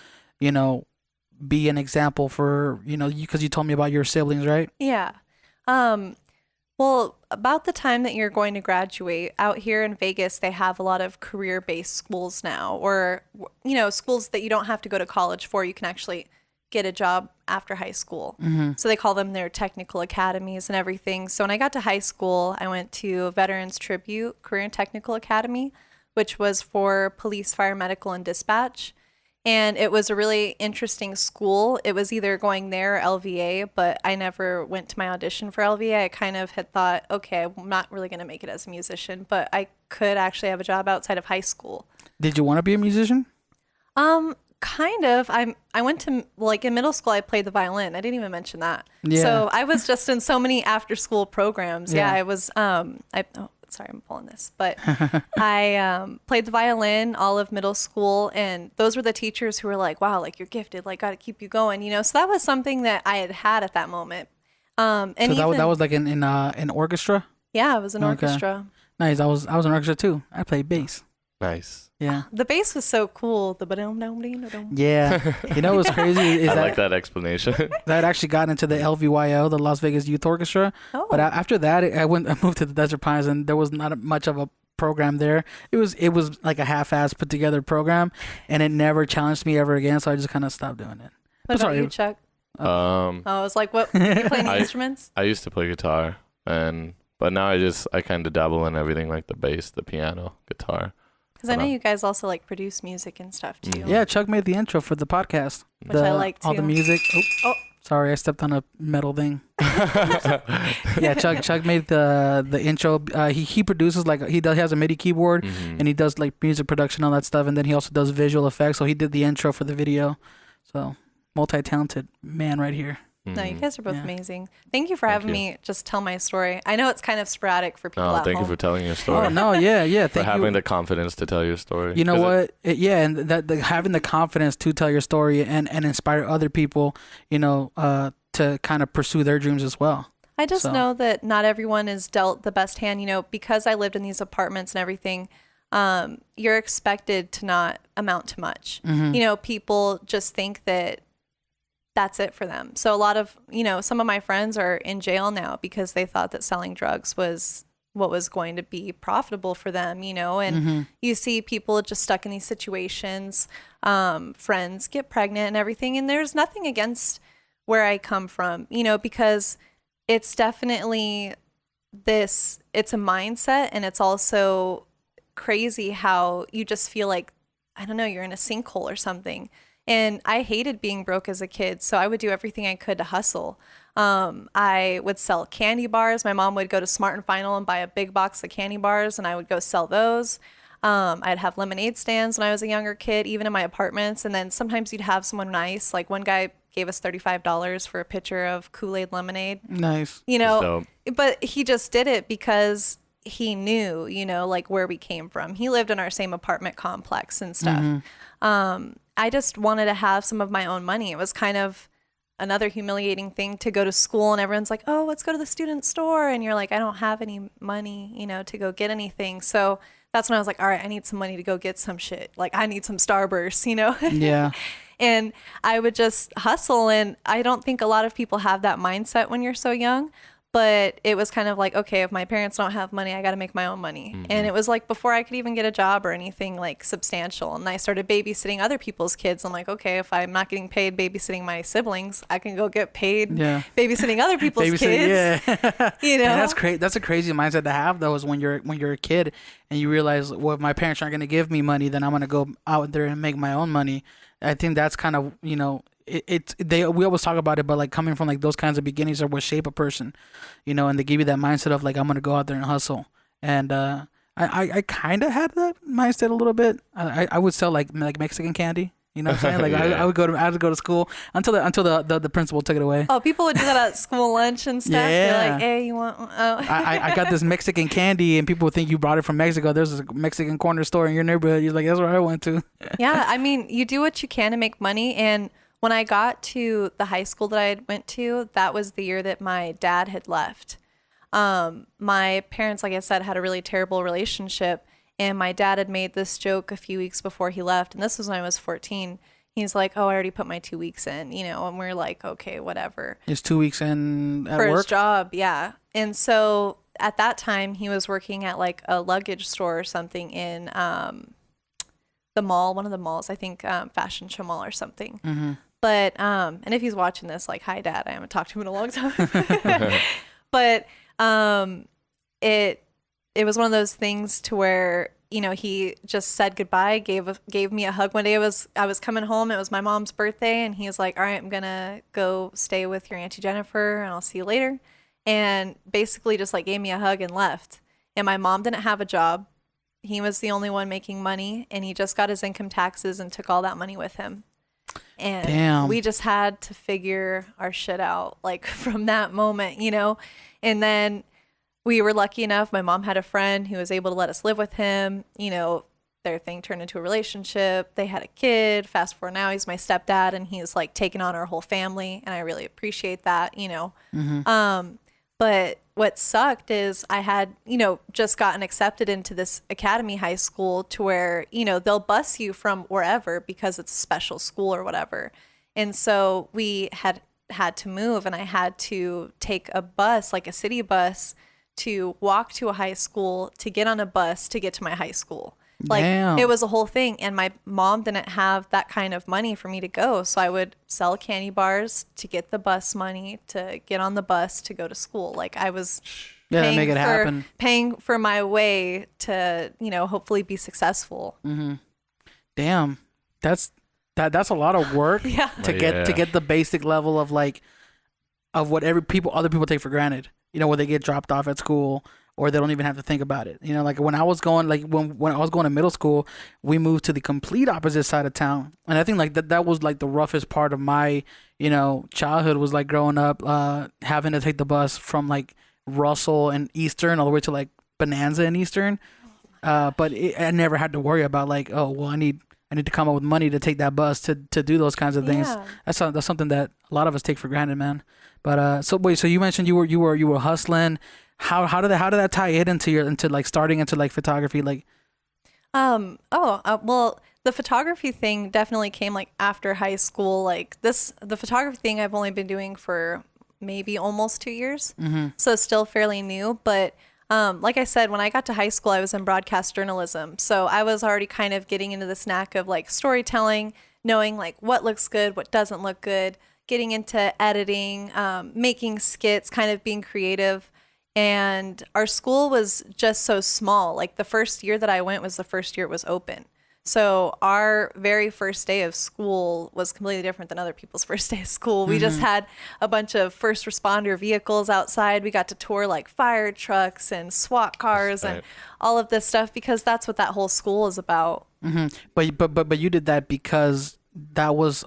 be an example for, because you told me about your siblings, right? Yeah. Well, about the time that you're going to graduate, out here in Vegas, they have a lot of career-based schools now, or, schools that you don't have to go to college for. You can actually get a job after high school. So they call them their technical academies and everything. So when I got to high school, I went to Veterans Tribute Career and Technical Academy, which was for police, fire, medical, and dispatch. And it was a really interesting school. It was either going there or LVA, but I never went to my audition for LVA. I kind of had thought, okay, I'm not really going to make it as a musician, but I could actually have a job outside of high school. Did you want to be a musician? Kind of. I went to, like, in middle school, I played the violin. I didn't even mention that. Yeah. So I was just in so many after school programs. Yeah, I was, sorry, I'm pulling this, but I played the violin all of middle school, and those were the teachers who were like, wow, like, you're gifted, like, got to keep you going, so that was something that I had at that moment. And so that was like in orchestra? Yeah, it was an orchestra. Nice. I was in orchestra too. I played bass. Nice. Yeah. The bass was so cool. The Yeah. What's crazy is I like that explanation. that actually got into the LVYO, the Las Vegas Youth Orchestra. Oh. But after that, I moved to the Desert Pines, and there was not much of a program there. It was like a half-ass put together program, and it never challenged me ever again. So I just kind of stopped doing it. What about you, Chuck? I was like, what? You playing the instruments? I used to play guitar, but now I kind of dabble in everything, like the bass, the piano, guitar. Because I know you guys also like produce music and stuff too. Yeah, Chuck made the intro for the podcast. Which I like too. All the music. Oh, sorry, I stepped on a metal thing. Yeah, Chuck made the intro. He produces, like, he has a MIDI keyboard, and he does like music production, all that stuff, and then he also does visual effects. So he did the intro for the video. So multi-talented man right here. No, you guys are both amazing. Thank you for having me just tell my story. I know it's kind of sporadic for people at thank home. you for telling your story. Oh, no, yeah. For having the confidence to tell your story. You know what? And having the confidence to tell your story and inspire other people, to kind of pursue their dreams as well. I just know that not everyone is dealt the best hand, because I lived in these apartments and everything. You're expected to not amount to much. People just think that that's it for them. So a lot of, some of my friends are in jail now because they thought that selling drugs was what was going to be profitable for them, and you see people just stuck in these situations, friends get pregnant and everything. And there's nothing against where I come from, because it's definitely it's a mindset, and it's also crazy how you just feel like, I don't know, you're in a sinkhole or something. And I hated being broke as a kid, so I would do everything I could to hustle. I would sell candy bars. My mom would go to Smart and Final and buy a big box of candy bars, and I would go sell those. I'd have lemonade stands when I was a younger kid, even in my apartments. And then sometimes you'd have someone nice. Like, one guy gave us $35 for a pitcher of Kool-Aid lemonade. Nice. But he just did it because he knew, like, where we came from. He lived in our same apartment complex and stuff. I just wanted to have some of my own money. It was kind of another humiliating thing to go to school and everyone's like, oh, let's go to the student store. And you're like, I don't have any money, to go get anything. So that's when I was like, all right, I need some money to go get some shit. Like, I need some Starburst, Yeah. And I would just hustle. And I don't think a lot of people have that mindset when you're so young. But it was kind of like, okay, if my parents don't have money, I got to make my own money. And it was like before I could even get a job or anything like substantial. And I started babysitting other people's kids. I'm like, okay, if I'm not getting paid babysitting my siblings, I can go get paid babysitting other people's kids. Yeah. And that's great. That's a crazy mindset to have, though, is when you're a kid and you realize, well, if my parents aren't going to give me money, then I'm going to go out there and make my own money. I think that's kind of, we always talk about it, but like coming from like those kinds of beginnings are what shape a person, and they give you that mindset of like, I'm gonna go out there and hustle. And I kind of had that mindset a little bit. I would sell like Mexican candy. You know what I'm saying? Like I would go to school until the principal took it away. Oh, people would do that at school lunch and stuff. Yeah. They're like, hey, you want? Oh. I got this Mexican candy, and people would think you brought it from Mexico. There's a Mexican corner store in your neighborhood. You're like, that's where I went to. Yeah, I mean, you do what you can to make money. And when I got to the high school that I went to, that was the year that my dad had left. My parents, like I said, had a really terrible relationship. And my dad had made this joke a few weeks before he left. And this was when I was 14. he's like, oh, I already put my 2 weeks in, you know, and we're like, okay, whatever. Is 2 weeks in at For work? his job, yeah. And so at that time, he was working at like a luggage store or something in the mall, one of the malls, I think Fashion Show Mall or something. Mm-hmm. But and if he's watching this, like, hi, Dad, I haven't talked to him in a long time. But it was one of those things to where, you know, he just said goodbye, gave me a hug. One day I was coming home. It was my mom's birthday, and he's like, all right, I'm gonna go stay with your Auntie Jennifer, and I'll see you later. And basically just like gave me a hug and left. And my mom didn't have a job. He was the only one making money, and he just got his income taxes and took all that money with him. And Damn. we just had to figure our shit out, like, from that moment, you know. And then we were lucky enough, my mom had a friend who was able to let us live with him. You know, their thing turned into a relationship. They had a kid. Fast forward now, he's my stepdad, and he's like taken on our whole family, and I really appreciate that, you know. Mm-hmm. But what sucked is I had, you know, just gotten accepted into this academy high school to where, you know, they'll bus you from wherever because it's a special school or whatever. And so we had to move, and I had to take a bus, like a city bus, to walk to a high school, to get on a bus to get to my high school. Like, Damn. it was a whole thing. And my mom didn't have that kind of money for me to go. So I would sell candy bars to get the bus money to get on the bus to go to school. Like, I was Make it happen. paying for my way to, you know, hopefully be successful. Mm-hmm. Damn. That's a lot of work Yeah. to get the basic level of like of what other people take for granted. You know, where they get dropped off at school, or they don't even have to think about it. You know, like when I was going, when I was going to middle school, we moved to the complete opposite side of town, and I think like that was like the roughest part of my, you know, childhood was like growing up, having to take the bus from like Russell and Eastern all the way to like Bonanza and Eastern, but I never had to worry about like, oh well, I need to come up with money to take that bus to do those kinds of things. Yeah. That's something that a lot of us take for granted, man. But so you mentioned you were hustling. How did that tie it into like starting into like photography? Like, well, the photography thing definitely came like after high school. Like the photography thing I've only been doing for maybe almost 2 years. Mm-hmm. So it's still fairly new. But like I said, when I got to high school, I was in broadcast journalism. So I was already kind of getting into this knack of like storytelling, knowing like what looks good, what doesn't look good, getting into editing, making skits, kind of being creative. And our school was just so small. Like the first year that I went was the first year it was open. So our very first day of school was completely different than other people's first day of school. We just had a bunch of first responder vehicles outside. We got to tour like fire trucks and SWAT cars and all of this stuff because that's what that whole school is about. mm-hmm. But you did that because that was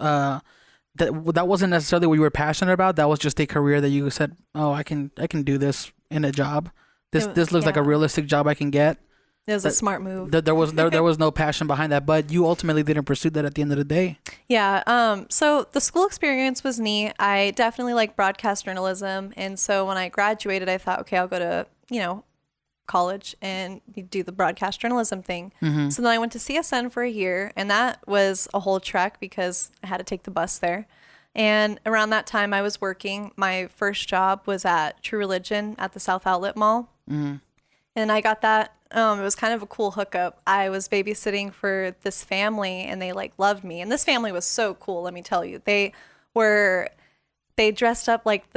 that wasn't necessarily what you were passionate about. That was just a career that you said, oh, I can do this in a job. This looks like a realistic job I can get. It was a smart move. There was no passion behind that, but you ultimately didn't pursue that at the end of the day. Yeah. So the school experience was neat. I definitely like broadcast journalism, and so when I graduated, I thought, okay, I'll go to college and do the broadcast journalism thing. Mm-hmm. So then I went to CSN for a year, and that was a whole trek because I had to take the bus there. And around that time I was working. My first job was at True Religion at the South Outlet Mall. Mm-hmm. And I got that. It was kind of a cool hookup. I was babysitting for this family, and they like loved me. And this family was so cool, let me tell you. They dressed up like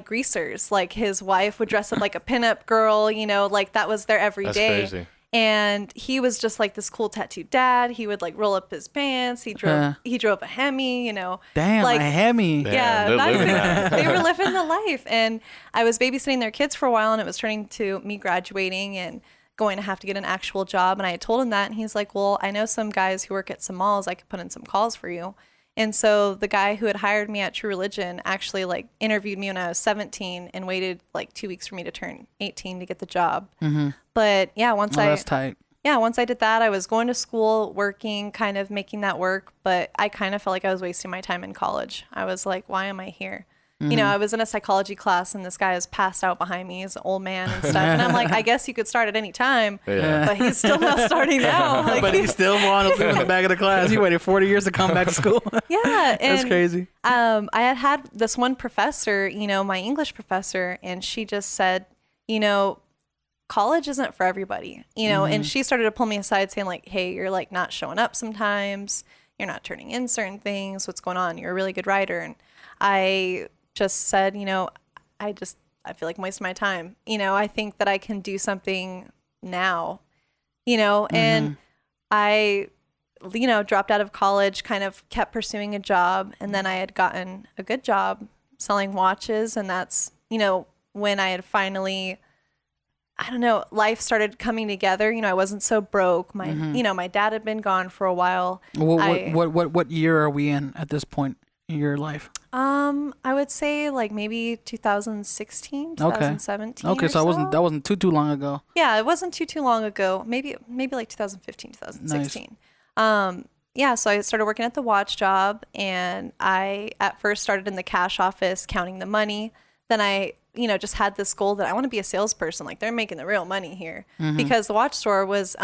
greasers. Like his wife would dress up like a pinup girl, like that was their everyday. That's crazy. And he was just like this cool tattooed dad. He would like roll up his pants. He drove a Hemi, Damn, like, a Hemi. Yeah, they were living the life. And I was babysitting their kids for a while, and it was turning to me graduating and going to have to get an actual job. And I had told him that, and he's like, well, I know some guys who work at some malls. I could put in some calls for you. And so the guy who had hired me at True Religion actually like interviewed me when I was 17 and waited like 2 weeks for me to turn 18 to get the job. Mm-hmm. But yeah, that's tight. Yeah, once I did that, I was going to school, working, kind of making that work. But I kind of felt like I was wasting my time in college. I was like, why am I here? You know, I was in a psychology class and this guy is passed out behind me. He's an old man and stuff. And I'm like, I guess you could start at any time, but he's still not starting now. Like, But he still wanted to live in the back of the class. He waited 40 years to come back to school. yeah. And, That's crazy. I had this one professor, you know, my English professor, and she just said, you know, college isn't for everybody, you know, and she started to pull me aside saying like, hey, you're like not showing up sometimes. You're not turning in certain things. What's going on? You're a really good writer. And I just said, you know, I feel like I'm wasting my time. You know, I think that I can do something now, you know, and I, you know, dropped out of college, kind of kept pursuing a job. And then I had gotten a good job selling watches. And that's, you know, when I had finally, I don't know, life started coming together. You know, I wasn't so broke. My, you know, my dad had been gone for a while. What year are we in at this point in your life? I would say like maybe 2016, 2017. Okay, so that wasn't too long ago. Yeah, it wasn't too long ago. Maybe like 2015, 2016. Nice. Yeah, so I started working at the watch job, and I at first started in the cash office counting the money. Then I, you know, just had this goal that I want to be a salesperson. Like, they're making the real money here, because the watch store was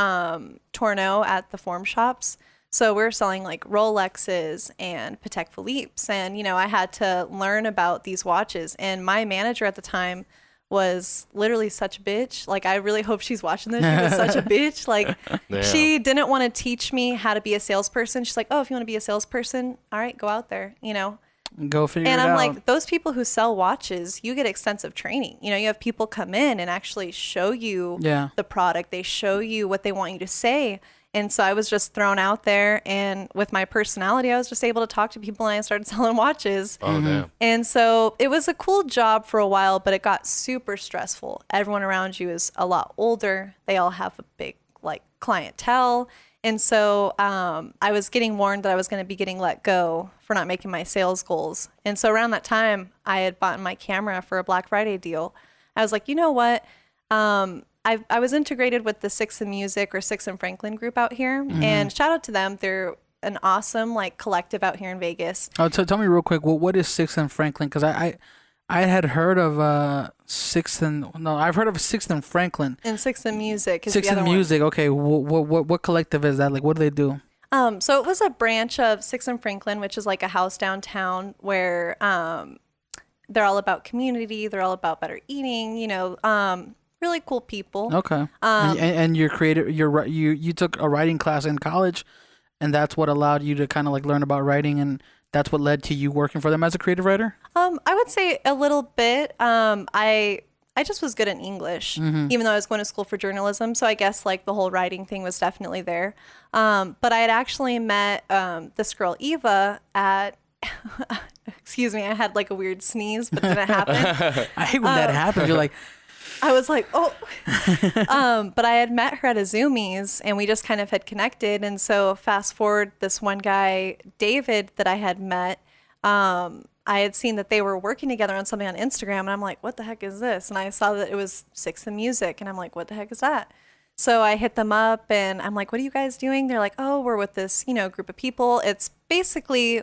Tourneau at the Form Shops. So we were selling like Rolexes and Patek Philippe's, and, you know, I had to learn about these watches. And my manager at the time was literally such a bitch. Like, I really hope she's watching this. She was such a bitch. Like, she didn't want to teach me how to be a salesperson. She's like, oh, if you want to be a salesperson, all right, go out there, you know. Go figure it out. And I'm like, those people who sell watches, you get extensive training. You know, you have people come in and actually show you the product. They show you what they want you to say. And so I was just thrown out there, and with my personality, I was just able to talk to people, and I started selling watches. Oh, damn. And so it was a cool job for a while, but it got super stressful. Everyone around you is a lot older. They all have a big like clientele. And so I was getting warned that I was going to be getting let go for not making my sales goals. And so around that time, I had bought my camera for a Black Friday deal. I was like, you know what? I was integrated with the Six in Music or Six in Franklin group out here. And shout out to them. They're an awesome like collective out here in Vegas. Oh, so tell me real quick, what is Six in Franklin? Because I had heard of I've heard of Sixth and Franklin. And Sixth in Music is Sixth the other in Music. one. Okay, what collective is that? Like, what do they do? So it was a branch of Sixth and Franklin, which is like a house downtown where they're all about community. They're all about better eating. You know, really cool people. Okay. And you're creative. You took a writing class in college, and that's what allowed you to kind of like learn about writing, and that's what led to you working for them as a creative writer? I would say a little bit. I just was good in English, even though I was going to school for journalism. So I guess like the whole writing thing was definitely there. But I had actually met this girl, Eva, at, excuse me, I had like a weird sneeze, but it didn't happen. I hate when that happens. You're like, I was like, oh, but I had met her at a Zoomies, and we just kind of had connected. And so fast forward, this one guy, David, that I had met, I had seen that they were working together on something on Instagram, and I'm like, what the heck is this? And I saw that it was Six in Music, and I'm like, what the heck is that? So I hit them up, and I'm like, what are you guys doing? They're like, oh, we're with this, you know, group of people. It's basically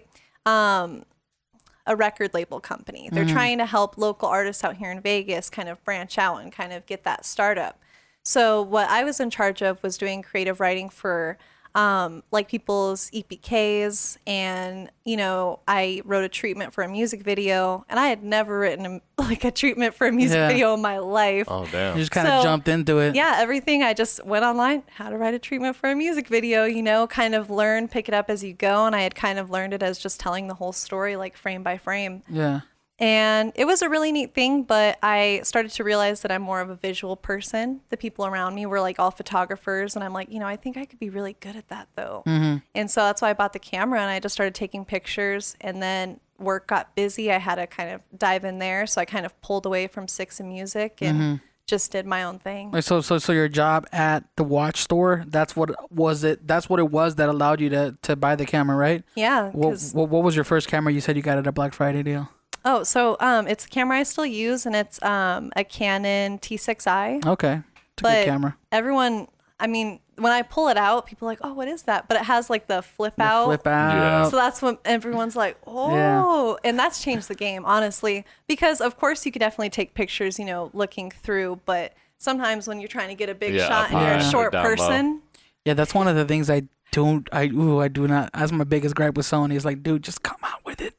a record label company. They're trying to help local artists out here in Vegas kind of branch out and kind of get that startup. So what I was in charge of was doing creative writing for like people's EPKs, and, you know, I wrote a treatment for a music video, and I had never written a treatment for a music video in my life. Oh, damn. you just kind of jumped into it. Yeah, everything. I just went online, how to write a treatment for a music video, you know, kind of learn, pick it up as you go. And I had kind of learned it as just telling the whole story, like frame by frame. Yeah. And it was a really neat thing, but I started to realize that I'm more of a visual person. The people around me were like all photographers, and I'm like, you know, I think I could be really good at that though. And so that's why I bought the camera, and I just started taking pictures, and then work got busy. I had to kind of dive in there. So I kind of pulled away from Six in Music and just did my own thing. So your job at the watch store, that's what it was that allowed you to buy the camera, right? Yeah. What was your first camera you said you got at a Black Friday deal? Oh, so it's a camera I still use, and it's a Canon T6i. Okay. It's a good camera. Everyone, I mean, when I pull it out, people are like, oh, what is that? But it has like the flip out. Flip out. Yeah. So that's when everyone's like, oh, and that's changed the game, honestly, because of course you could definitely take pictures, you know, looking through, but sometimes when you're trying to get a big shot and you're a Yeah. short Down low. person, Yeah, that's one of the things I do not. That's my biggest gripe with Sony. Is like, dude, just come out with it.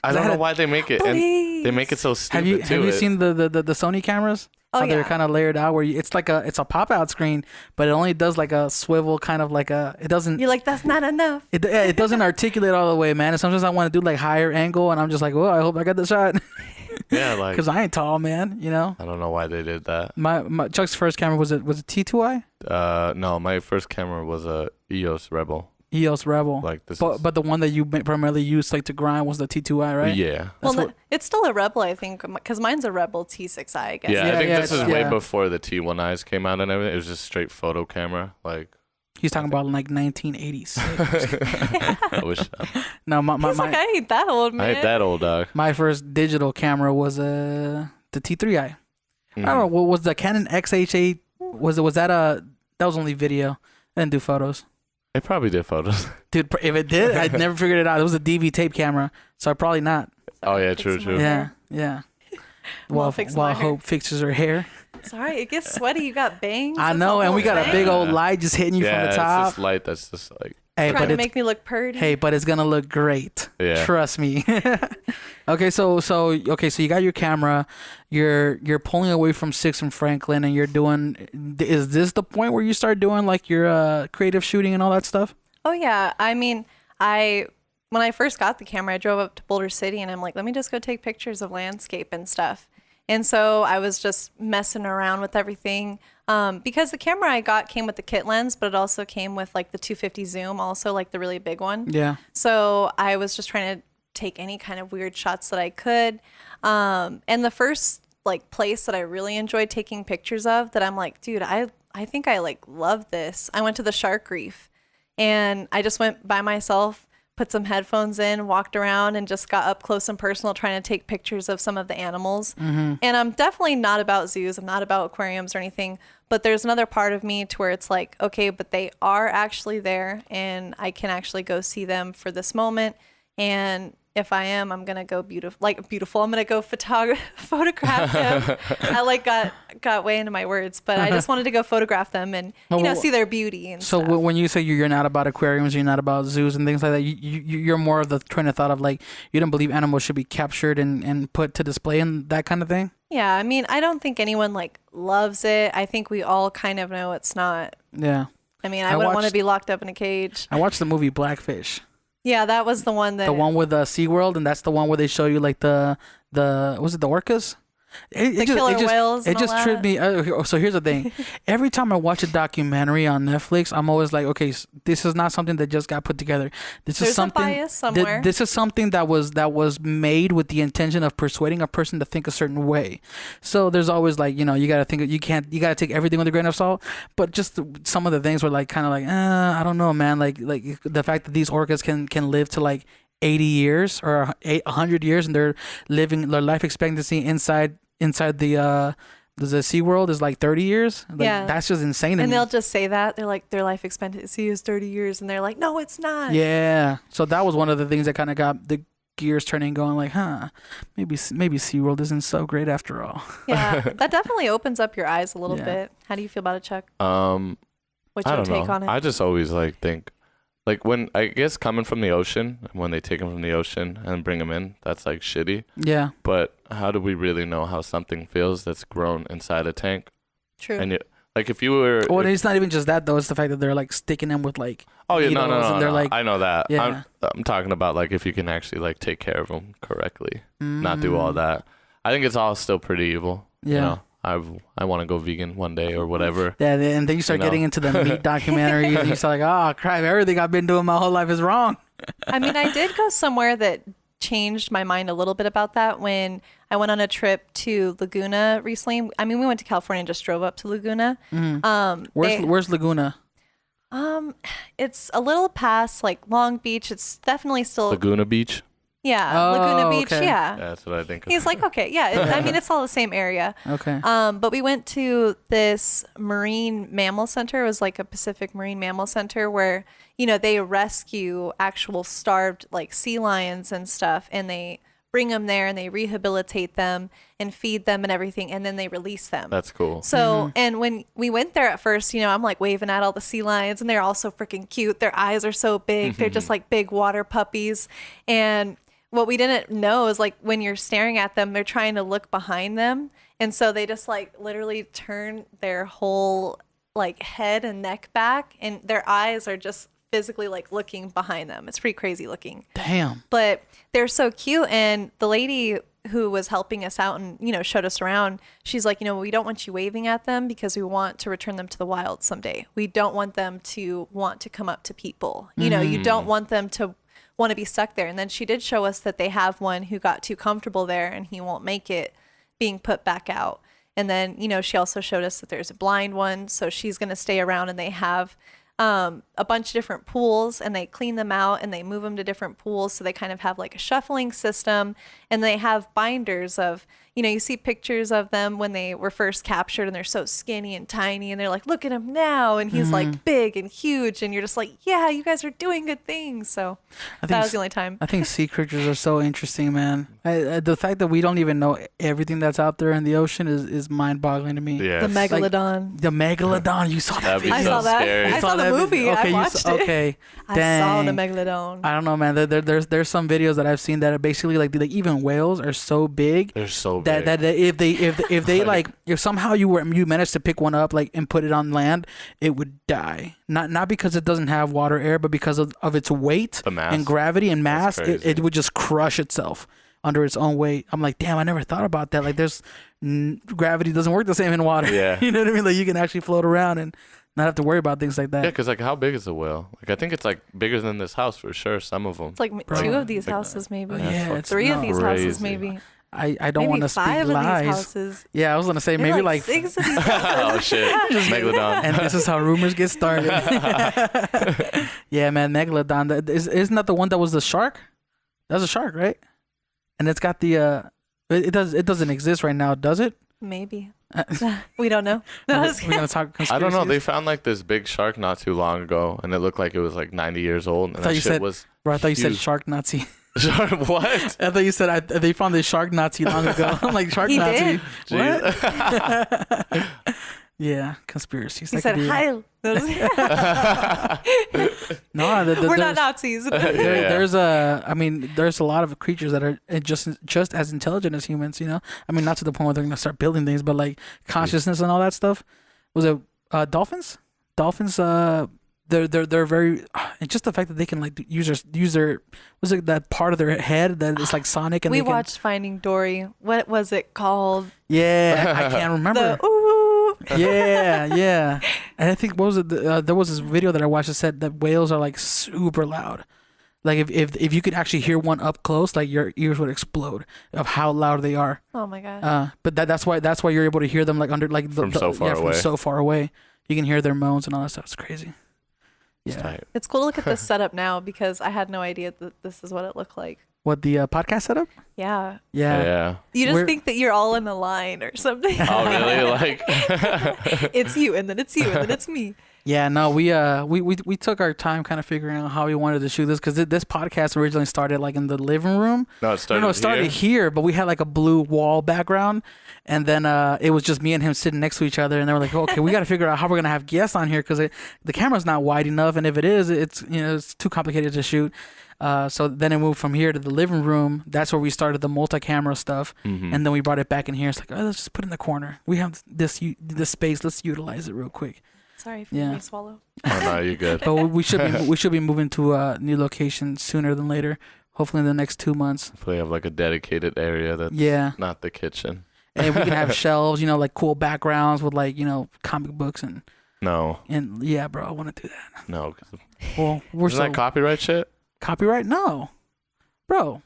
I don't know why they make it. And they make it so stupid Have you seen the Sony cameras? Oh, How they're yeah. kind of layered out where it's a pop out screen, but it only does like a swivel kind of like it doesn't. you're like, that's not enough. It doesn't articulate all the way, man. And sometimes I want to do like higher angle, and I'm just like, well, I hope I got the shot. Yeah, like Because I ain't tall, man. You know. I don't know why they did that. My Chuck's first camera was it T2i? No, my first camera was a EOS Rebel. EOS Rebel. Like this. But the one that you primarily used like to grind was the T2i, right? Yeah. Well, That's what- it's still a Rebel, I think, because mine's a Rebel T6i, I guess. Yeah, I think this is it's- way yeah. before the T1Is came out and everything. It was just straight photo camera. Like He's talking about like 1986. I wish No, He's like, I ain't that old, I man. hate that old dog. my first digital camera was the T3i. I Mm-hmm. don't know. What was the Canon XH8? Was that that was only video? I didn't do photos. It probably did photos. Dude, if it did, I'd never figured it out. It was a DV tape camera, so probably not. Oh yeah, Fix true, my true. hair. Yeah. Well, fix While my hair. Hope fixes her hair. Sorry, it gets sweaty. You got bangs. I That's know, the and we whole got a thing. big old light just hitting you Yeah, from the it's top. this light that's just like Hey, Trying but to it's make me look pretty. hey, but it's gonna look great. Yeah. Trust me. Okay, so you got your camera, you're pulling away from Six and Franklin, and you're doing. Is this the point where you start doing like your creative shooting and all that stuff? Oh yeah, I mean, when I first got the camera, I drove up to Boulder City, and I'm like, let me just go take pictures of landscape and stuff. And so I was just messing around with everything because the camera I got came with the kit lens, but it also came with like the 250 zoom, also like the really big one. Yeah. So I was just trying to take any kind of weird shots that I could. And the first like place that I really enjoyed taking pictures of that I'm like, dude, I think I like love this. I went to the Shark Reef and I just went by myself, put some headphones in, walked around and just got up close and personal trying to take pictures of some of the animals. And I'm definitely not about zoos. I'm not about aquariums or anything, but there's another part of me to where it's like, okay, but they are actually there and I can actually go see them for this moment. And if I am, I'm going to go beautiful. I'm going to go photograph them. I like got way into my words, but I just wanted to go photograph them and, see their beauty and So stuff. when you say you're not about aquariums, you're not about zoos and things like that, you're more of the train of thought of like, you don't believe animals should be captured and put to display and that kind of thing? Yeah, I mean, I don't think anyone like loves it. I think we all kind of know it's not. Yeah. I mean, I wouldn't want to watched- be locked up in a cage. I watched the movie Blackfish. Yeah, that was the one that. The one with SeaWorld, and that's the one where they show you like was it the orcas? The killer whales It and just all tripped me. So here's the thing: every time I watch a documentary on Netflix, I'm always like, okay, this is not something that just got put together. This There's is something. a bias somewhere. This is something that was made with the intention of persuading a person to think a certain way. So there's always like, you gotta think you gotta take everything with a grain of salt. But just some of the things were like kind of like, I don't know, man. Like the fact that these orcas can live to like 80 years or 100 years, and they're living their life expectancy inside the SeaWorld is like 30 years. Like, Yeah. that's just insane to and me. they'll just say that. They're like, their life expectancy is 30 years. And they're like, no, it's not. Yeah. So that was one of the things that kind of got the gears turning, going like, maybe SeaWorld isn't so great after all. Yeah, that definitely opens up your eyes a little Yeah. bit. How do you feel about it, Chuck? What's I your don't take know. on it? I just always like think, like when I guess coming from the ocean, when they take them from the ocean and bring them in, that's like shitty. Yeah. But how do we really know how something feels that's grown inside a tank? True. And like if you were, Well, it's not even just that though. It's the fact that they're like sticking them with like. oh yeah, no, needles, and they're like, I know that. Yeah. I'm talking about like if you can actually like take care of them correctly, not do Mm. all that. I think it's all still pretty evil. Yeah. You know? I want to go vegan one day or whatever. Yeah, and then you start You know? getting into the meat documentaries, and you start like, oh crap, everything I've been doing my whole life is wrong. I mean, I did go somewhere that changed my mind a little bit about that when I went on a trip to Laguna recently. I mean, we went to California and just drove up to Laguna. Where's Laguna? It's a little past like Long Beach. It's definitely still Laguna Beach. Yeah, Laguna Oh, Beach. okay. Yeah. That's what I think. He's like, okay, yeah. I mean, it's all the same area. Okay. But we went to this marine mammal center. It was like a Pacific Marine Mammal Center where, you know, they rescue actual starved like sea lions and stuff, and they bring them there and they rehabilitate them and feed them and everything, and then they release them. That's cool. So, and when we went there at first, you know, I'm like waving at all the sea lions, and they're all so freaking cute. Their eyes are so big. They're just like big water puppies. And what we didn't know is like when you're staring at them, they're trying to look behind them. And so they just like literally turn their whole like head and neck back, and their eyes are just physically like looking behind them. It's pretty crazy looking. Damn. But they're so cute. And the lady who was helping us out and, you know, showed us around, she's like, you know, we don't want you waving at them because we want to return them to the wild someday. We don't want them to want to come up to people. You know, you don't want them to want to be stuck there. And then she did show us that they have one who got too comfortable there and he won't make it, being put back out. And then, you know, she also showed us that there's a blind one. So she's going to stay around, and they have a bunch of different pools, and they clean them out and they move them to different pools. So they kind of have like a shuffling system, and they have binders of, you know, you see pictures of them when they were first captured and they're so skinny and tiny, and they're like, look at him now. And he's like big and huge. And you're just like, yeah, you guys are doing good things. So that was the only time. I think sea creatures are so interesting, man. The fact that we don't even know everything that's out there in the ocean is mind-boggling to me. Yeah. The megalodon. The megalodon, you saw that That'd be video? I so saw that. scary. I saw the movie. Okay, I watched it. Okay, I dang. saw the megalodon. I don't know, man. There's some videos that I've seen that are basically like even whales are so big They're so big. that if they like if somehow you managed to pick one up like and put it on land, it would die. Not because it doesn't have water air, but because of its weight The mass. and gravity and mass, That's crazy. it would just crush itself under its own weight. I'm like, damn, I never thought about that. Like, gravity doesn't work the same in water. Yeah. You know what I mean? Like, you can actually float around and not have to worry about things like that. Yeah, because like how big is a whale? Like I think it's like bigger than this house for sure. Some of them. It's like two of these houses, maybe. Yeah, it's Three of these houses, crazy. maybe. I don't Maybe want to speak 5 of these lies. houses. Yeah, I was gonna say Maybe maybe like like 6 of these houses. Oh shit, megalodon. and this is how rumors get started. Yeah, man, megalodon. Isn't that the one that was the shark? That was a shark, right? And it's got the it doesn't exist right now, does it? Maybe. We don't know. No, I was We're gonna talk I don't know. They conspiracies? found like this big shark not too long ago, and it looked like it was like 90 years old. And thought that you shit said- was. Bro, I thought you said huge. shark Nazi. Shark? What? I thought you said they found this shark Nazi long ago. I'm like, shark He Nazi. did? What? Yeah, conspiracies. He That said, could be- "Hi." No, We're not Nazis. There's a lot of creatures that are just as intelligent as humans. You know, I mean, not to the point where they're gonna start building things, but like consciousness and all that stuff. Was it dolphins? Dolphins. They're very. And just the fact that they can like use their was it that part of their head that is like sonic and We they can, watched Finding Dory. What was it called? Yeah, I can't remember. The ooh. Yeah. And I think what was it? There was this video that I watched that said that whales are like super loud. Like if you could actually hear one up close, like your ears would explode of how loud they are. Oh my god. But that's why you're able to hear them like under like From so far away. From so far away, you can hear their moans and all that stuff. It's crazy. It's Yeah. tight. It's cool to look at this setup now because I had no idea that this is what it looked like. What the podcast setup? Yeah. Yeah. You just We're- think that you're all in a line or something. Oh really? Like. It's you, and then it's you, and then it's me. Yeah, no, we took our time kind of figuring out how we wanted to shoot this because this podcast originally started like in the living room. No, it started. No, it started here, but we had like a blue wall background, and then it was just me and him sitting next to each other, and they were like, okay, we got to figure out how we're gonna have guests on here because the camera's not wide enough, and if it is, it's too complicated to shoot. So then it moved from here to the living room. That's where we started the multi-camera stuff, and then we brought it back in here. It's like, oh, let's just put it in the corner. We have this space. Let's utilize it real quick. Sorry for Yeah. me swallow. Oh no, you're good. But we should be moving to a new location sooner than later. Hopefully in the next 2 months. Hopefully, have like a dedicated area that's Yeah. not the kitchen. And we can have shelves, like cool backgrounds with like, comic books and yeah, bro, I want to do that. No. 'Cause Well, we're isn't so that copyright shit? copyright? No, bro.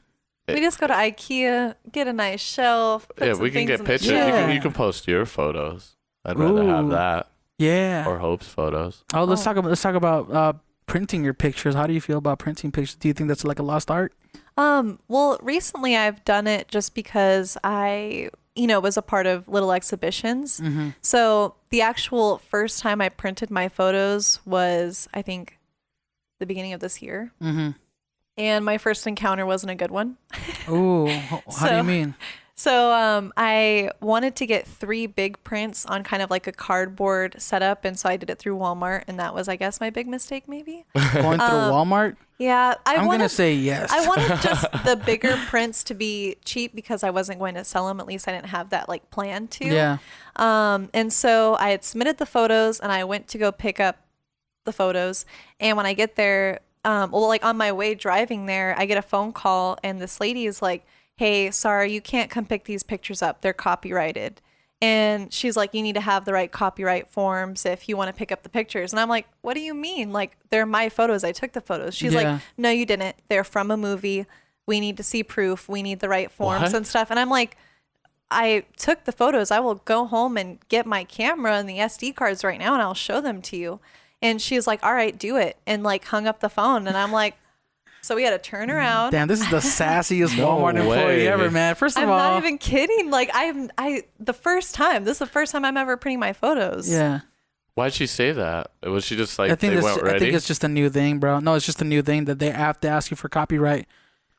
We just go to IKEA, get a nice shelf. Put Yeah, some we can things get in the pictures. Yeah. You can post your photos. I'd rather have Ooh. that Yeah. or Hope's photos. Oh, let's talk about printing your pictures. How do you feel about printing pictures? Do you think that's like a lost art? Well, recently I've done it just because I, was a part of little exhibitions. So the actual first time I printed my photos was, I think, the beginning of this year. And my first encounter wasn't a good one. Ooh, how do you mean? So I wanted to get 3 big prints on kind of like a cardboard setup. And so I did it through Walmart. And that was, I guess, my big mistake, maybe. Going through Walmart? Yeah. I'm going to say yes. I wanted just the bigger prints to be cheap because I wasn't going to sell them. At least I didn't have that like plan to. Yeah. And so I had submitted the photos and I went to go pick up the photos. And when I get there, like on my way driving there, I get a phone call and this lady is like, hey, sorry, you can't come pick these pictures up. They're copyrighted. And she's like, you need to have the right copyright forms if you want to pick up the pictures. And I'm like, what do you mean? Like, they're my photos. I took the photos. She's like, no, you didn't. They're from a movie. We need to see proof. We need the right forms and stuff. And I'm like, I took the photos. I will go home and get my camera and the SD cards right now and I'll show them to you. And she's like, all right, do it. And like hung up the phone. And I'm like, so we had to turn around. Damn, this is the sassiest Walmart employee ever, man. First of all, I'm not even kidding. Like this is the first time I'm ever printing my photos. Yeah. Why'd she say that? Was she just like, I think weren't ready? I think it's just a new thing, bro. No, it's just a new thing that they have to ask you for copyright.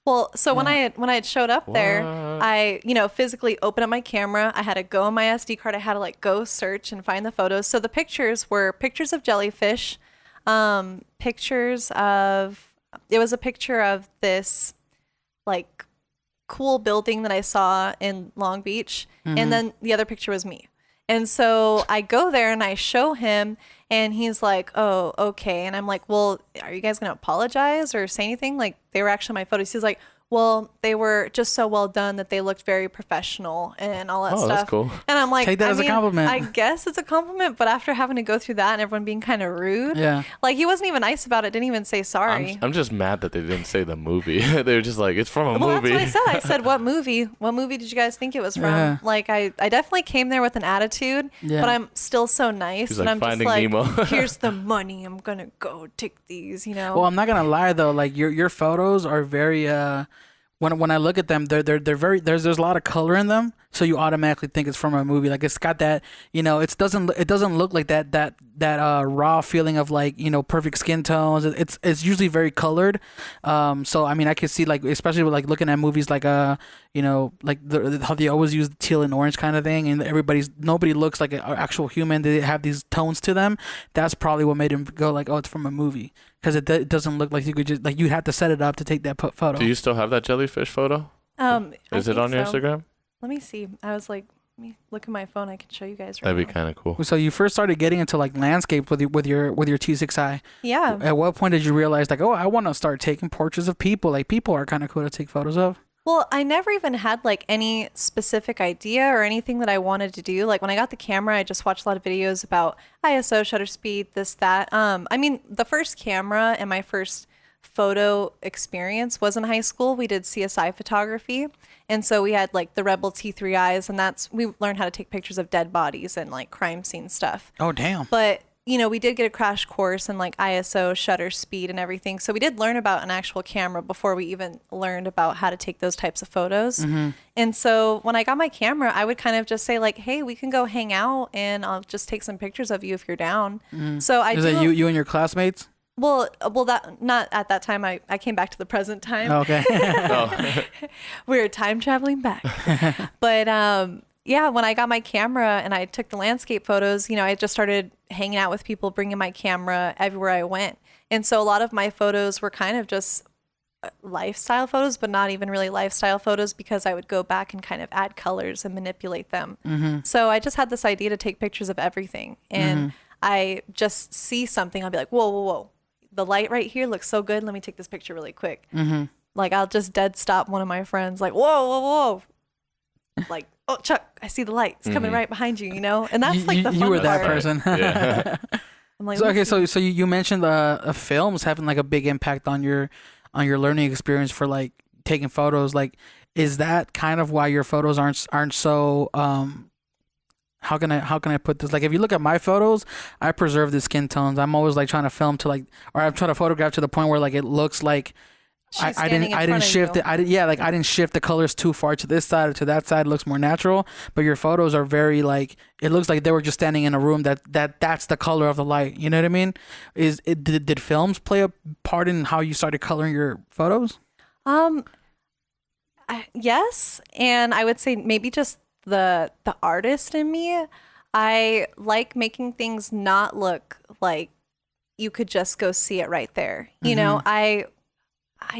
Well, so when I had showed up there, I, physically opened up my camera. I had to go on my SD card. I had to like go search and find the photos. So the pictures were pictures of jellyfish, it was a picture of this like cool building that I saw in Long Beach. And then the other picture was me. And so I go there and I show him and he's like, oh, okay. And I'm like, well, are you guys going to apologize or say anything? Like they were actually my photos. He's like, well, they were just so well done that they looked very professional and all that stuff. That's cool. And I'm like, take that as a compliment. I guess it's a compliment, but after having to go through that and everyone being kind of rude, yeah, like he wasn't even nice about it, didn't even say sorry. I'm just mad that they didn't say the movie. They were just like, it's from a movie. That's what I said. I said, what movie? What movie did you guys think it was from? Yeah. Like I definitely came there with an attitude, but I'm still so nice. He's and like I'm just Finding like, Nemo. here's the money. I'm gonna go take these. Well, I'm not gonna lie though. Like your photos are very when I look at them, they're very there's a lot of color in them, so you automatically think it's from a movie. Like it's got that, it doesn't look like that raw feeling of like perfect skin tones. It's usually very colored. So I mean I could see like especially with like looking at movies like like how they always use the teal and orange kind of thing, and nobody looks like an actual human. They have these tones to them. That's probably what made him go like, oh, it's from a movie, because it doesn't look like you could just like you had to set it up to take that photo. Do you still have that jellyfish photo? Is it on your Instagram? Let me see. I was like, let me look at my phone. I can show you guys right That'd now. be kind of cool. So you first started getting into like landscape with your T6i. Yeah. At what point did you realize like, oh, I want to start taking portraits of people? Like people are kind of cool to take photos of. Well, I never even had like any specific idea or anything that I wanted to do. Like when I got the camera, I just watched a lot of videos about ISO, shutter speed, this, that. I mean, the first camera and my first photo experience was in high school. We did CSI photography. And so we had like the Rebel T3Is, and we learned how to take pictures of dead bodies and like crime scene stuff. Oh, damn. But we did get a crash course in like ISO, shutter speed, and everything. So we did learn about an actual camera before we even learned about how to take those types of photos. And so when I got my camera, I would kind of just say like, hey, we can go hang out and I'll just take some pictures of you if you're down. So I Is that you and your classmates? Well, that not at that time. I came back to the present time. Okay. We were time traveling back. But yeah, when I got my camera and I took the landscape photos, I just started hanging out with people, bringing my camera everywhere I went. And so a lot of my photos were kind of just lifestyle photos, but not even really lifestyle photos, because I would go back and kind of add colors and manipulate them. So I just had this idea to take pictures of everything. And I just see something, I'll be like, whoa, whoa, whoa. The light right here looks so good. Let me take this picture really quick. Like I'll just dead stop one of my friends, like, whoa, whoa, whoa. Like, oh, Chuck, I see the light. It's coming right behind you, And that's like the fun part. You were that person. Yeah. I'm like, so you mentioned films having like a big impact on your learning experience for like taking photos. Like, is that kind of why your photos aren't so how can I put this? Like, if you look at my photos, I preserve the skin tones. I'm always like trying to film to like, or I'm trying to photograph to the point where like it looks like She's I standing didn't in I front didn't of shift you. it. I didn't shift the colors too far to this side or to that side. It looks more natural. But your photos are very like, it looks like they were just standing in a room that's the color of the light. You know what I mean? Did films play a part in how you started coloring your photos? Yes, and I would say maybe just the artist in me. I like making things not look like you could just go see it right there. You know, I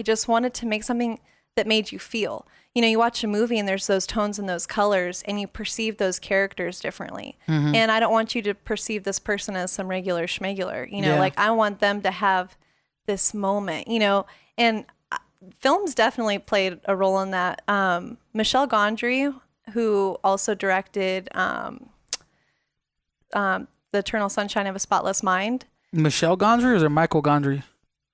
just wanted to make something that made you feel. You know, you watch a movie and there's those tones and those colors and you perceive those characters differently. And I don't want you to perceive this person as some regular schmegular. You know, Yeah. like I want them to have this moment, you know, and films definitely played a role in that. Michelle Gondry, who also directed The Eternal Sunshine of a Spotless Mind. Michelle Gondry or Michael Gondry?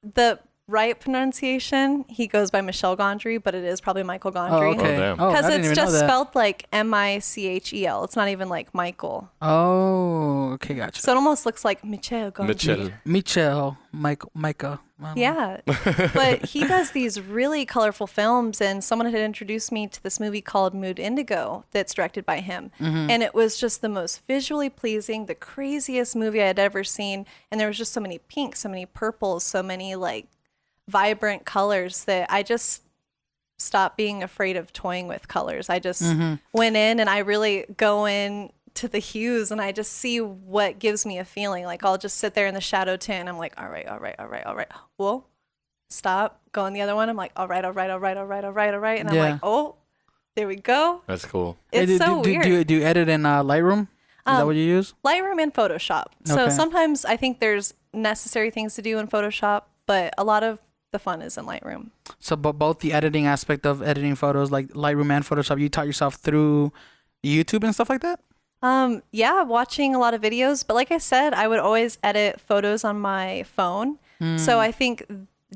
The right pronunciation, he goes by Michelle Gondry, but it is probably Michael Gondry. Oh, okay. Oh, damn. Oh, I Because didn't it's even know just that. spelled like Michel. It's not even like Michael. Oh, okay, gotcha. So it almost looks like Michelle Gondry. Mitchell. Micah. I don't know. Yeah. But he does these really colorful films, and someone had introduced me to this movie called Mood Indigo that's directed by him. And it was just the most visually pleasing, the craziest movie I had ever seen. And there was just so many pinks, so many purples, so many like vibrant colors that I just stopped being afraid of toying with colors. I just went in and I really go in to the hues and I just see what gives me a feeling. Like I'll just sit there in the shadow tint and I'm like, all right. Whoa, stop. Go in the other one. I'm like, all right. And I'm Yeah. like, oh, there we go. That's cool. It's Hey, so weird. Do you edit in Lightroom? Is that what you use? Lightroom and Photoshop. So Okay. sometimes I think there's necessary things to do in Photoshop, but a lot of the fun is in Lightroom. So, but both the editing aspect of editing photos, like Lightroom and Photoshop, you taught yourself through YouTube and stuff like that? Yeah, watching a lot of videos, but like I said, I would always edit photos on my phone. So I think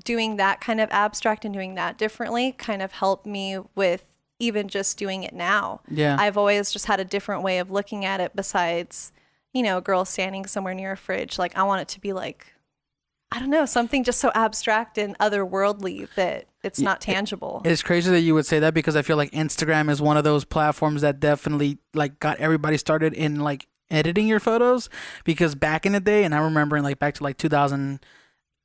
doing that kind of abstract and doing that differently kind of helped me with even just doing it now. Yeah. I've always just had a different way of looking at it besides, you know, a girl standing somewhere near a fridge. Like I want it to be like, I don't know, something just so abstract and otherworldly that it's not tangible. It's crazy that you would say that because I feel like Instagram is one of those platforms that definitely like got everybody started in like editing your photos, because back in the day, and I remember like back to like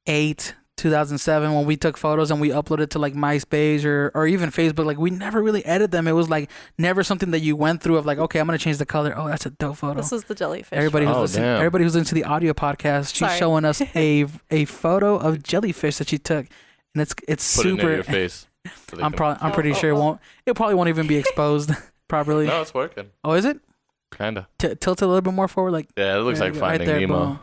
2008, 2007 when we took photos and we uploaded to like MySpace or even Facebook, like we never really edited them. It was like never something that you went through of like, okay, I'm gonna change the color. Oh, that's a dope photo. This was the jellyfish. Everybody who's Oh, listening, damn. everybody who's into the audio podcast, she's Sorry. showing us a photo of jellyfish that she took, and it's Put super. it near your face. so they I'm can- I'm pretty sure it probably won't even be exposed properly. No, it's working. Oh, is it? Kinda. Tilt it a little bit more forward, like Yeah, it looks there like you go, Finding there, Nemo. boom.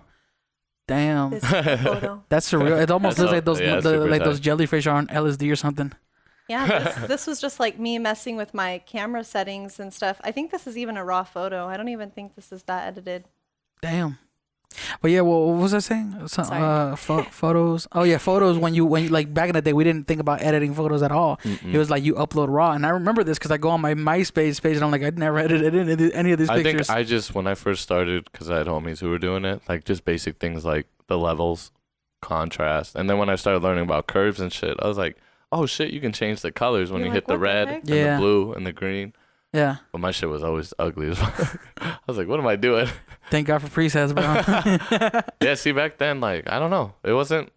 Damn, This is the photo. that's surreal. It almost That's looks like those yeah, super like tight. those jellyfish are on LSD or something. Yeah, this was just like me messing with my camera settings and stuff. I think this is even a raw photo. I don't even think this is that edited. Damn. But yeah, well, what was I saying? So, Sorry. photos. Oh yeah, photos. When you like back in the day, we didn't think about editing photos at all. It was like you upload raw, and I remember this because I go on my MySpace page and I'm like, I'd never edited any of these I pictures. think I just, when I first started, because I had homies who were doing it, like just basic things like the levels, contrast. And then when I started learning about curves and shit, I was like, oh shit, you can change the colors when You're you like, hit the what the red heck? and Yeah. the blue and the green. Yeah. But my shit was always ugly as fuck. I was like, what am I doing? Thank God for presets, bro. Yeah, see, back then, like, I don't know. It wasn't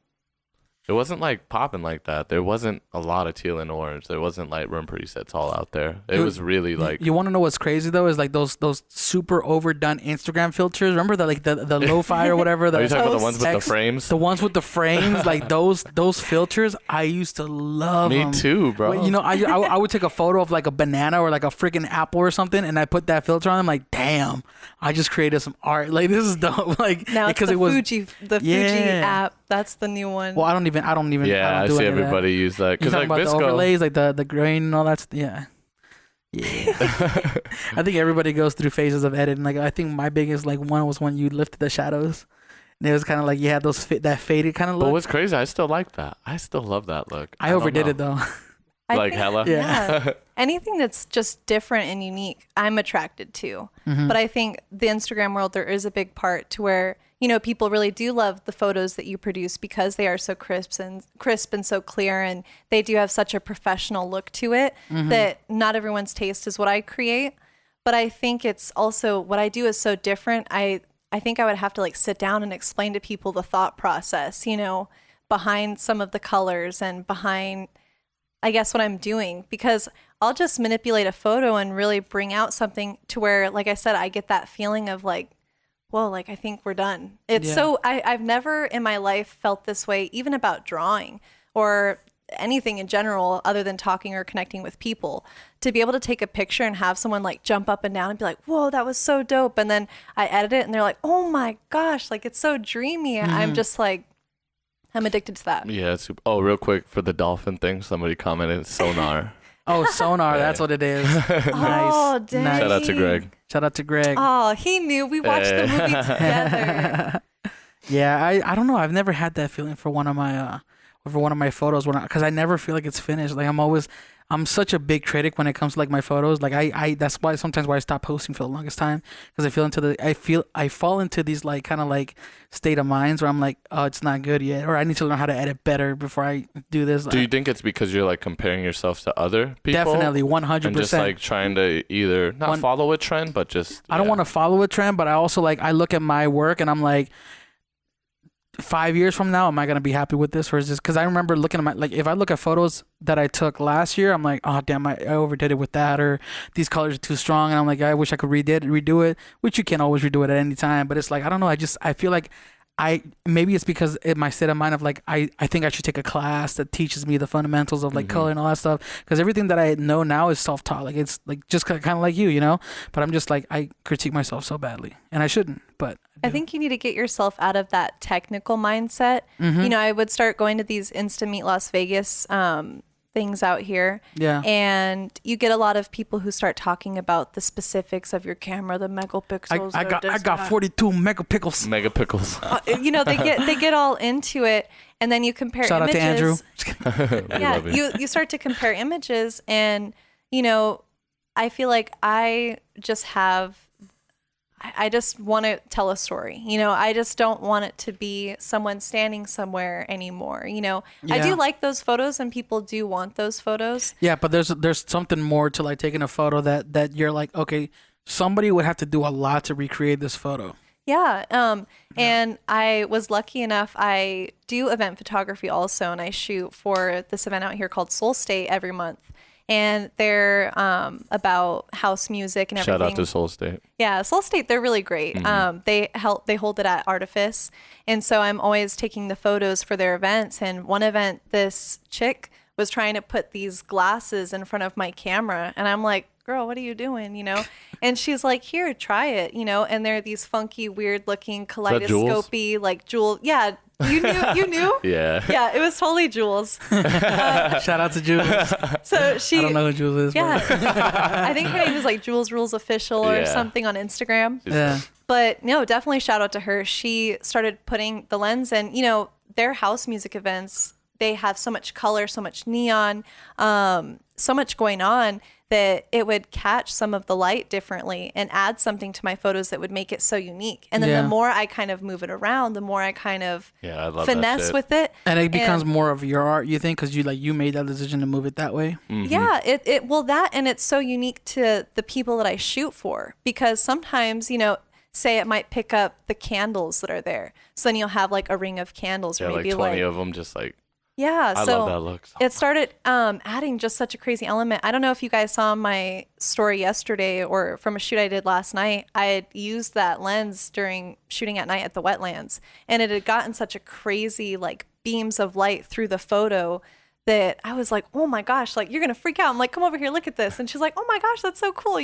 like popping like that. There wasn't a lot of teal and orange. There wasn't Lightroom presets all out there. It was really like, You want to know what's crazy though? Is like those super overdone Instagram filters. Remember the like the lo-fi or whatever. are you The talking about the ones with the X- frames? The ones with the frames, like those filters. I used to love Me them. too, bro. Well, you know, I would take a photo of like a banana or like a freaking apple or something, and I put that filter on. I'm like, damn, I just created some art. Like this is dope. Like Now it's because the it was. Fuji Yeah. app. That's the new one. Well, I don't even. yeah, I don't do I any see of that. everybody use that. You Because talking like about the Visco, overlays, like the grain and all that. Yeah. I think everybody goes through phases of editing. Like I think my biggest like one was when you lifted the shadows, and it was kind of like you had those that faded kind of but look. what's crazy, I still like that. I still love that look. I don't overdid know. it though. I Like think- hella? Yeah. Anything that's just different and unique, I'm attracted to. Mm-hmm. But I think the Instagram world, there is a big part to where, people really do love the photos that you produce because they are so crisp and so clear, and they do have such a professional look to it that not everyone's taste is what I create. But I think it's also what I do is so different. I think I would have to like sit down and explain to people the thought process, behind some of the colors and behind, I guess, what I'm doing, because I'll just manipulate a photo and really bring out something to where, like I said, I get that feeling of like, well, like, I think we're done. It's so, I've never in my life felt this way, even about drawing or anything in general other than talking or connecting with people. To be able to take a picture and have someone like jump up and down and be like, whoa, that was so dope. And then I edit it and they're like, oh my gosh, like it's so dreamy. I'm just like, I'm addicted to that. Yeah. Oh, real quick for the dolphin thing, somebody commented sonar. Oh, sonar, that's what it is. Nice. Oh, dang. Nice. Shout out to Greg. Shout out to Greg. Oh, he knew. We watched the movie together. Yeah, I don't know. I've never had that feeling for one of my photos because I never feel like it's finished. Like I'm such a big critic when it comes to like my photos. Like I that's why sometimes I stop posting for the longest time, because I fall into these like kind of like state of minds where I'm like, oh, it's not good yet, or I need to learn how to edit better before I do this. Do you think it's because you're like comparing yourself to other people? Definitely, 100%. And just like trying to either not follow a trend, but just I don't want to follow a trend, but I also like I look at my work and I'm like, 5 years from now, am I gonna be happy with this, or is this? Because I remember looking at my, like, if I look at photos that I took last year, I'm like, oh damn, I overdid it with that, or these colors are too strong, and I'm like, I wish I could redo it, which you can't always redo it at any time. But it's like, I don't know, I feel like maybe it's because in my state of mind of like I think I should take a class that teaches me the fundamentals of like color and all that stuff, because everything that I know now is self-taught. Like it's like just kind of like you know, but I'm just like, I critique myself so badly, and I shouldn't, but I think you need to get yourself out of that technical mindset. I would start going to these Insta Meet Las Vegas things out here. Yeah. And you get a lot of people who start talking about the specifics of your camera, the megapixels. I got 42 megapixels. They get all into it, and then you compare Shout images. out to Andrew. Yeah, you start to compare images, and I feel like I just want to tell a story. I just don't want it to be someone standing somewhere anymore. I do like those photos, and people do want those photos. Yeah, but there's something more to like taking a photo that you're like, okay, somebody would have to do a lot to recreate this photo. Yeah. And I was lucky enough, I do event photography also, and I shoot for this event out here called Soul State every month. And they're about house music and everything. Shout out to Soul State. Yeah, Soul State, they're really great. They hold it at Artifice. And so I'm always taking the photos for their events. And one event, this chick was trying to put these glasses in front of my camera. And I'm like, girl, what are you doing? And she's like, here, try it, and they're these funky, weird looking kaleidoscopy, like jewel. Yeah. You knew? Yeah, it was totally Jules. Shout out to Jules. So I don't know who Jules is. Yeah. I think her name is like Jules Rules Official or something on Instagram. Yeah. But no, definitely shout out to her. She started putting the lens in, their house music events, they have so much color, so much neon, so much going on that it would catch some of the light differently and add something to my photos that would make it so unique. And then the more I kind of move it around, the more I kind of I love finesse with it. And it becomes more of your art, you think, because you made that decision to move it that way? Yeah, and it's so unique to the people that I shoot for, because sometimes, say it might pick up the candles that are there. So then you'll have like a ring of candles, or maybe like 20 of them just like. Yeah, I love that look. It started adding just such a crazy element. I don't know if you guys saw my story yesterday or from a shoot I did last night. I had used that lens during shooting at night at the wetlands, and it had gotten such a crazy like beams of light through the photo that I was like, oh my gosh, like you're gonna freak out. I'm like, come over here, look at this. And she's like, oh my gosh, that's so cool,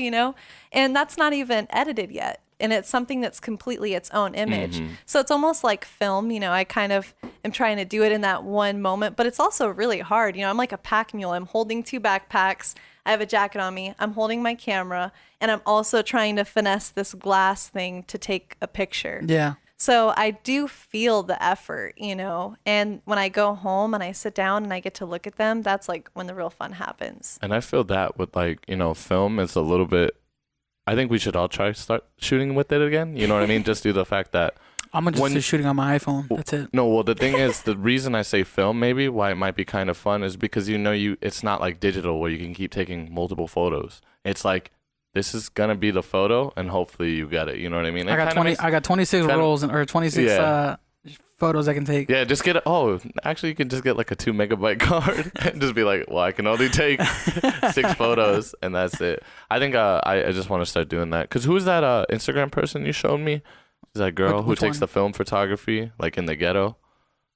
and that's not even edited yet. And it's something that's completely its own image. So it's almost like film, I kind of am trying to do it in that one moment, but it's also really hard. I'm like a pack mule. I'm holding 2 backpacks. I have a jacket on me. I'm holding my camera, and I'm also trying to finesse this glass thing to take a picture. Yeah. So I do feel the effort, and when I go home and I sit down and I get to look at them, that's like when the real fun happens. And I feel that with like, film is a little bit, I think we should all start shooting with it again. You know what I mean? Just do the fact that I'm just shooting on my iPhone. That's it. No, well, the thing is, the reason I say film maybe, why it might be kind of fun is because it's not like digital where you can keep taking multiple photos. It's like, this is gonna be the photo, and hopefully you get it. You know what I mean? I got 26 rolls or 26 photos I can take. Yeah, just get actually you can just get like a 2 megabyte card and just be like, well, I can only take 6 photos and that's it. I think I just want to start doing that. Cause who's that Instagram person you showed me? Is that girl who takes the film photography like in the ghetto?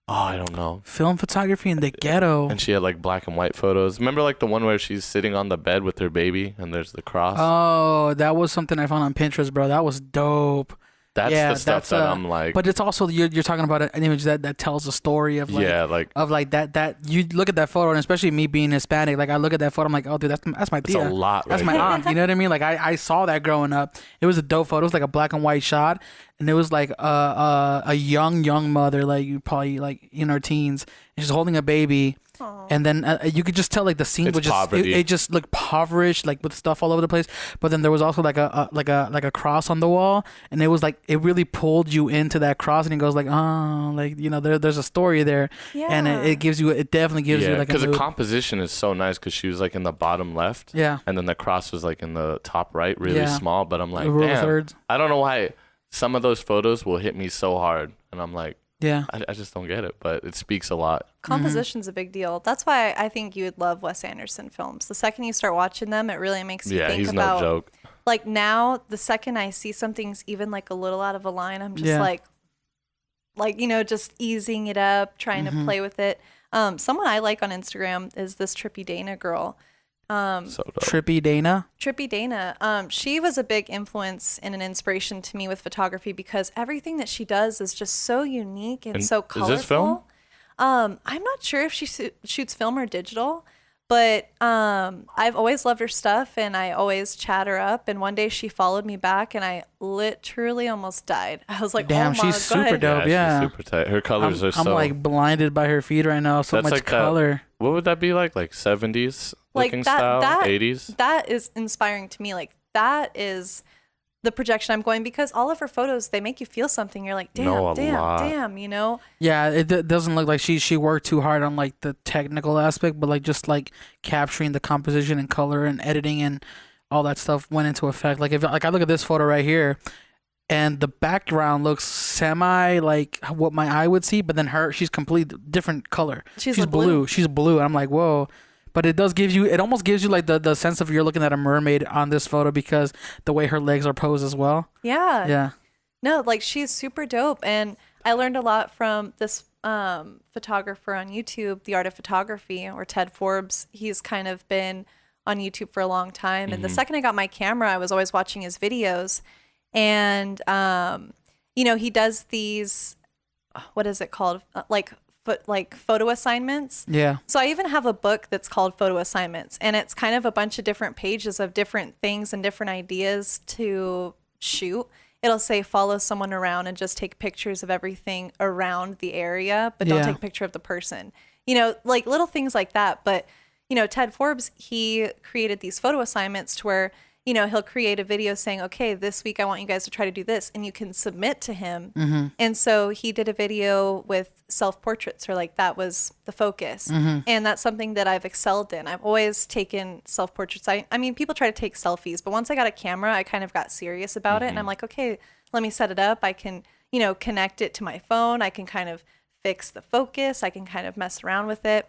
Oh, I don't know. Film photography in the ghetto. And she had like black and white photos. Remember like the one where she's sitting on the bed with her baby and there's the cross? Oh, that was something I found on Pinterest, bro. That was dope. That's the stuff that I'm like. But it's also you're talking about an image that tells a story of like that you look at that photo, and especially me being Hispanic, like I look at that photo, I'm like, oh dude, that's my tia. That's a lot. That's my aunt. You know what I mean? Like I saw that growing up. It was a dope photo. It was like a black and white shot, and it was like a young mother, like you probably like in her teens, and she's holding a baby. Aww. And then you could just tell like the scene it's was just it just looked impoverished, like with stuff all over the place. But then there was also like a cross on the wall, and it was like it really pulled you into that cross, and it goes like, oh, like there's a story there, and it definitely gives you like because the composition is so nice because she was like in the bottom left, and then the cross was like in the top right, really small. But I'm like, damn, I don't know why some of those photos will hit me so hard, and I'm like. Yeah, I just don't get it, but it speaks a lot. Composition's a big deal. That's why I think you would love Wes Anderson films. The second you start watching them, it really makes you think about. No joke. Like now, the second I see something's even like a little out of a line, I'm just just easing it up, trying to play with it. Someone I like on Instagram is this Trippy Dana girl. Trippy Dana. She was a big influence and an inspiration to me with photography because everything that she does is just so unique and so colorful. Is this film? I'm not sure if she shoots film or digital, but I've always loved her stuff and I always chat her up. And one day she followed me back and I literally almost died. I was like, damn, oh my she's super dope. Yeah, she's super tight. Her colors are so. I'm like blinded by her feed right now. So much like color. What would that be like? Like 70s looking style, 80s? That is inspiring to me. Like that is the projection I'm going because all of her photos, they make you feel something. You're like, damn, you know? Yeah, it doesn't look like she worked too hard on like the technical aspect, but like just like capturing the composition and color and editing and all that stuff went into effect. Like if I look at this photo right here, and the background looks semi like what my eye would see, but then she's completely different color. She's blue. She's blue. And I'm like, whoa. But it almost gives you like the sense of you're looking at a mermaid on this photo because the way her legs are posed as well. Yeah. Yeah. No, like she's super dope. And I learned a lot from this photographer on YouTube, The Art of Photography, or Ted Forbes. He's kind of been on YouTube for a long time. And the second I got my camera, I was always watching his videos. And, he does these, what is it called? Like photo assignments. Yeah. So I even have a book that's called Photo Assignments, and it's kind of a bunch of different pages of different things and different ideas to shoot. It'll say follow someone around and just take pictures of everything around the area, but don't take a picture of the person. Like little things like that. But, Ted Forbes, he created these photo assignments to where he'll create a video saying, okay, this week I want you guys to try to do this, and you can submit to him. And so he did a video with self-portraits, or like that was the focus. And that's something that I've excelled in. I've always taken self-portraits. I mean, people try to take selfies, but once I got a camera, I kind of got serious about it. And I'm like, okay, let me set it up. I can, connect it to my phone. I can kind of fix the focus. I can kind of mess around with it.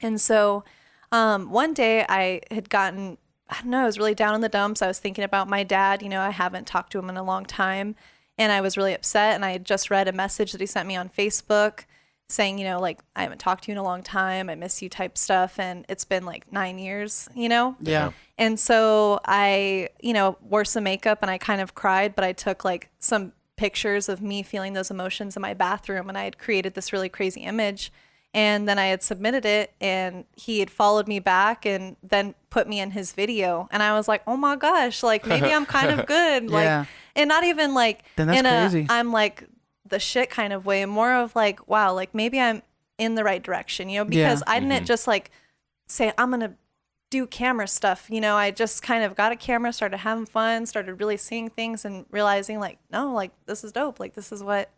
And so one day I had gotten, I don't know, I was really down in the dumps. I was thinking about my dad. I haven't talked to him in a long time. And I was really upset. And I had just read a message that he sent me on Facebook saying, like, I haven't talked to you in a long time. I miss you type stuff. And it's been like 9 years, Yeah. And so I, wore some makeup and I kind of cried, but I took like some pictures of me feeling those emotions in my bathroom. And I had created this really crazy image. And then I had submitted it and he had followed me back and then put me in his video. And I was like, oh my gosh, like maybe I'm kind of good. Like, and not even like then that's crazy. I'm like the shit kind of way, and more of like, wow, like maybe I'm in the right direction, because I didn't just like say, I'm going to do camera stuff. I just kind of got a camera, started having fun, started really seeing things and realizing like, no, like this is dope. Like this is what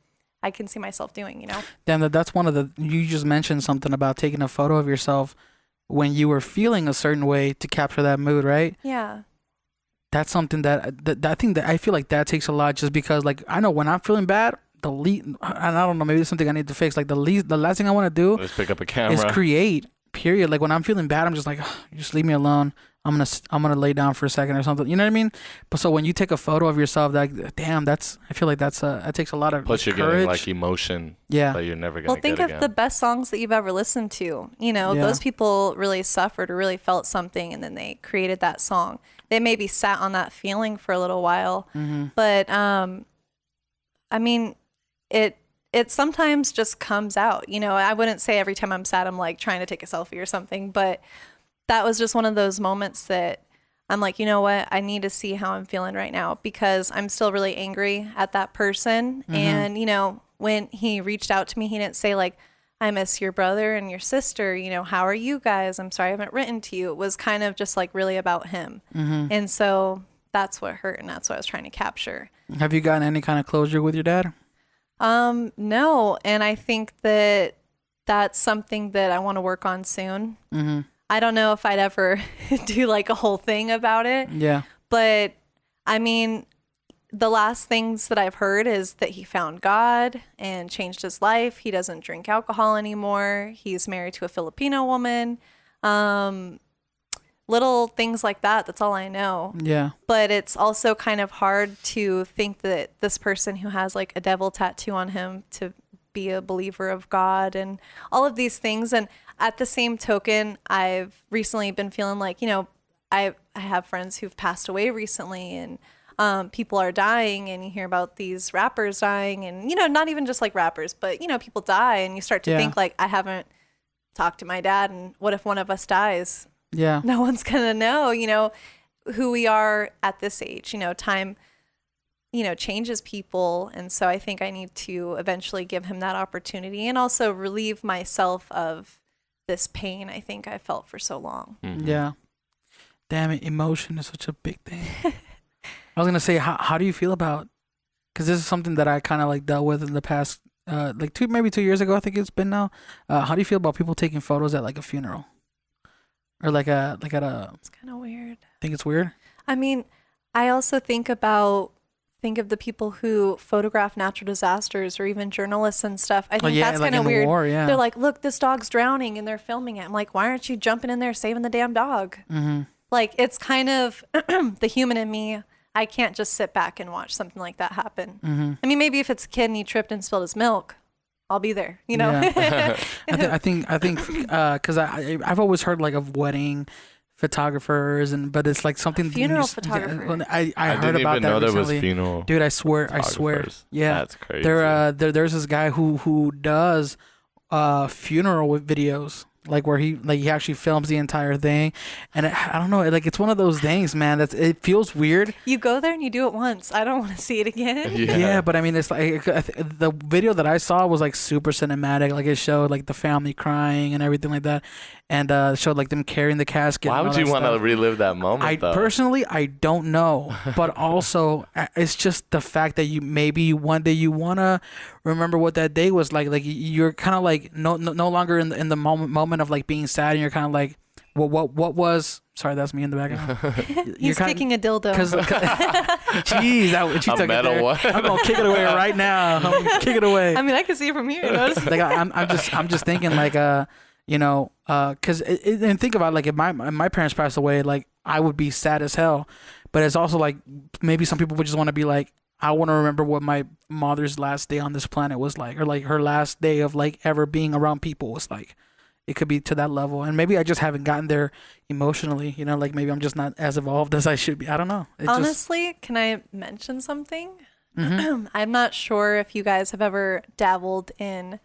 I can see myself doing, Damn, that's one of the, you just mentioned something about taking a photo of yourself when you were feeling a certain way to capture that mood, right? Yeah. That's something that I think that I feel like that takes a lot, just because like I know when I'm feeling bad, and I don't know, maybe it's something I need to fix. Like the last thing I want to do Let's pick up a camera. is create. Period. Like when I'm feeling bad, I'm just like, just leave me alone. I'm gonna lay down for a second or something. You know what I mean? But so when you take a photo of yourself, like, damn, I feel like that takes a lot of Plus, you're courage. getting like emotion. Yeah. That you're never gonna Well, get think again. of the best songs that you've ever listened to. Those people really suffered or really felt something, and then they created that song. They maybe sat on that feeling for a little while, but I mean, it sometimes just comes out. I wouldn't say every time I'm sad I'm like trying to take a selfie or something, but that was just one of those moments that I'm like, you know what? I need to see how I'm feeling right now, because I'm still really angry at that person. And, when he reached out to me, he didn't say like, I miss your brother and your sister. How are you guys? I'm sorry I haven't written to you. It was kind of just like really about him. And so that's what hurt, and that's what I was trying to capture. Have you gotten any kind of closure with your dad? No. And I think that that's something that I want to work on soon. I don't know if I'd ever do like a whole thing about it. Yeah. But I mean, the last things that I've heard is that he found God and changed his life. He doesn't drink alcohol anymore. He's married to a Filipino woman. Little things like that. That's all I know. Yeah. But it's also kind of hard to think that this person who has like a devil tattoo on him to be a believer of God and all of these things. And at the same token, I've recently been feeling like, I have friends who've passed away recently, and people are dying, and you hear about these rappers dying, and, not even just like rappers, but, people die, and you start to think like, I haven't talked to my dad, and what if one of us dies? Yeah. No one's going to know, who we are at this age. Time, changes people. And so I think I need to eventually give him that opportunity, and also relieve myself of this pain I think I felt for so long. Yeah. Damn it. Emotion is such a big thing. I was going to say, how do you feel about, because this is something that I kind of like dealt with in the past, like maybe 2 years ago, I think it's been now. How do you feel about people taking photos at like a funeral? Or like at a. It's kind of weird. Think it's weird? I mean, I also think of the people who photograph natural disasters, or even journalists and stuff. I think that's like kind of in the weird. war, yeah. They're like, look, this dog's drowning, and they're filming it. I'm like, why aren't you jumping in there saving the damn dog? Like, it's kind of the human in me. I can't just sit back and watch something like that happen. I mean, maybe if it's a kid and he tripped and spilled his milk, I'll be there, Yeah. I think because I've always heard like of wedding photographers, but it's like something funeral photographer. I heard didn't about even that know there recently. was funeral. Dude, I swear. Yeah, That's crazy. There's this guy who does funeral videos, like where he actually films the entire thing, and I don't know, like it's one of those things, man. It feels weird. You go there and you do it once. I don't want to see it again. Yeah, but I mean, it's like the video that I saw was like super cinematic. Like it showed like the family crying and everything like that, and showed like them carrying the casket. Why would you want to relive that moment? Personally, I don't know, but also it's just the fact that maybe one day you wanna remember what that day was like. Like you're kind of like no longer in the moment of like being sad, and you're kind of like, well, what was? Sorry, that's me in the background. He's kicking a dildo. Jeez, she took it there. one. I'm gonna kick it away right now. I'm gonna kick it away. I mean, I can see it from here. Like I'm just thinking like because and think about like if my parents passed away, like I would be sad as hell. But it's also like maybe some people would just want to be like, I want to remember what my mother's last day on this planet was like, or like her last day of like ever being around people was like. It could be to that level, and maybe I just haven't gotten there emotionally. Like maybe I'm just not as evolved as I should be. I don't know. Honestly, can I mention something? I'm not sure if you guys have ever dabbled in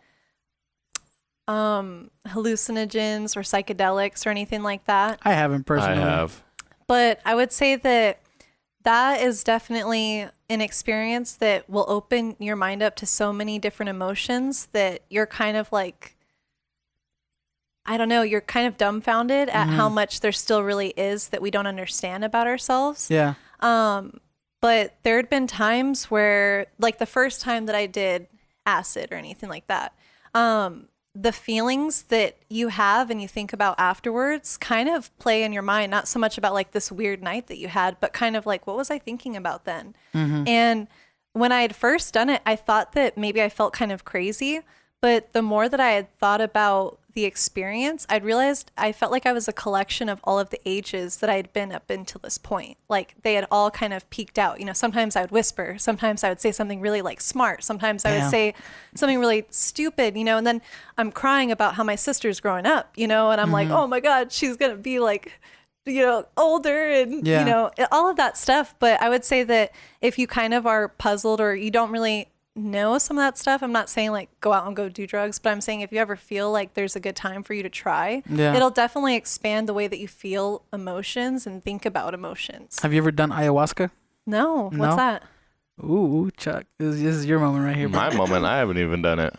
hallucinogens or psychedelics or anything like that. I haven't personally. I have. But I would say that is definitely an experience that will open your mind up to so many different emotions that you're kind of like, I don't know, you're kind of dumbfounded at how much there still really is that we don't understand about ourselves. Yeah. But there had been times where, like the first time that I did acid or anything like that. The feelings that you have and you think about afterwards kind of play in your mind, not so much about like this weird night that you had, but kind of like, what was I thinking about then? And when I had first done it, I thought that maybe I felt kind of crazy, but the more that I had thought about the experience, I'd realized I felt like I was a collection of all of the ages that I had been up until this point. Like they had all kind of peaked out. You know, sometimes I would whisper, sometimes I would say something really like smart, sometimes I would say something really stupid, you know, and then I'm crying about how my sister's growing up, you know, and I'm like, oh my God, she's going to be like, you know, older and, you know, all of that stuff. But I would say that if you kind of are puzzled or you don't really know some of that stuff, I'm not saying like go out and go do drugs, but I'm saying if you ever feel like there's a good time for you to try, it'll definitely expand the way that you feel emotions and think about emotions. Have you ever done ayahuasca? No. What's that? Ooh, Chuck, this is your moment right here. Bro. My moment. I haven't even done it.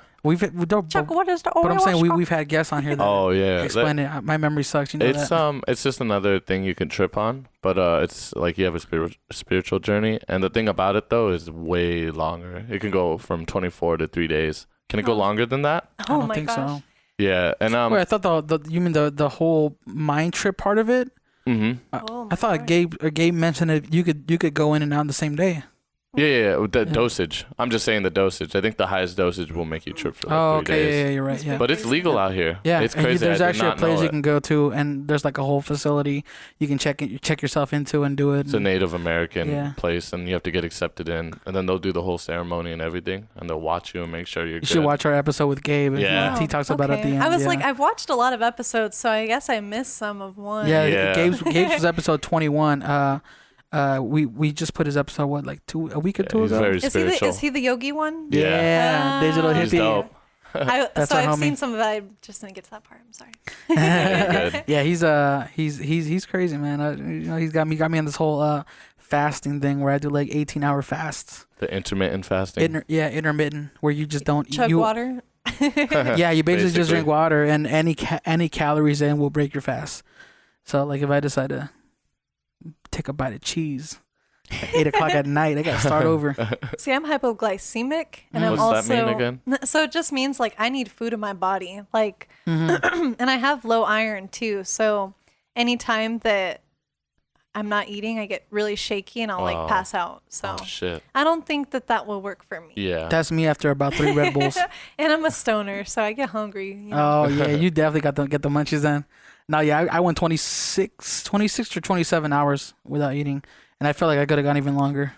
Chuck, what is the But I'm saying ayahuasca? we've had guests on here that explain it. My memory sucks. You know It's that. it's just another thing you can trip on, but it's like you have a spiritual journey, and the thing about it though is way longer. It can go from 24 to 3 days. Can it go longer than that? I Oh don't my think gosh. so. Yeah, and Wait, I thought you mean the whole mind trip part of it? Oh I thought my Gabe mentioned it. You could go in and out on the same day. yeah, the dosage. I'm just saying the dosage. I think the highest dosage will make you trip for like 3 days. Yeah, you're right. Yeah. But it's legal out here. Yeah, It's and crazy. there's I did actually a not place know you it. can go to, and there's like a whole facility you can check yourself into and do it. It's a Native American Yeah. place, and you have to get accepted in, and then they'll do the whole ceremony and everything, and they'll watch you and make sure you're You good. should watch our episode with Gabe. Yeah. He talks about it at the end. I was yeah. like, I've watched a lot of episodes, so I guess I missed some of one. Yeah, Yeah. Gabe's was episode 21. We just put his episode a week or two He's ago. very Is spiritual. he the yogi one? Yeah, Ah. digital He's hippie. dope. That's So our I've homie. seen some of that. I just didn't get to that part. I'm sorry. You're good. Yeah, he's crazy, man. He's got me on this whole fasting thing where I do like 18-hour fasts. The intermittent fasting. Intermittent, where you just don't Chug water. Yeah, you basically just Basically. drink water, and any calories in will break your fast. So like if I decide to take a bite of cheese at 8 o'clock at night, I gotta start over. See, I'm hypoglycemic, and I'm What's also. that mean again? So it just means like I need food in my body, like, and I have low iron too. So anytime that I'm not eating, I get really shaky and I'll like pass out. So Oh shit. I don't think that will work for me. Yeah. That's me after about 3 Red Bulls. And I'm a stoner, so I get hungry. You know? Oh yeah, you definitely get the munchies then. No, yeah, I went 26 or 27 hours without eating, and I felt like I could have gone even longer.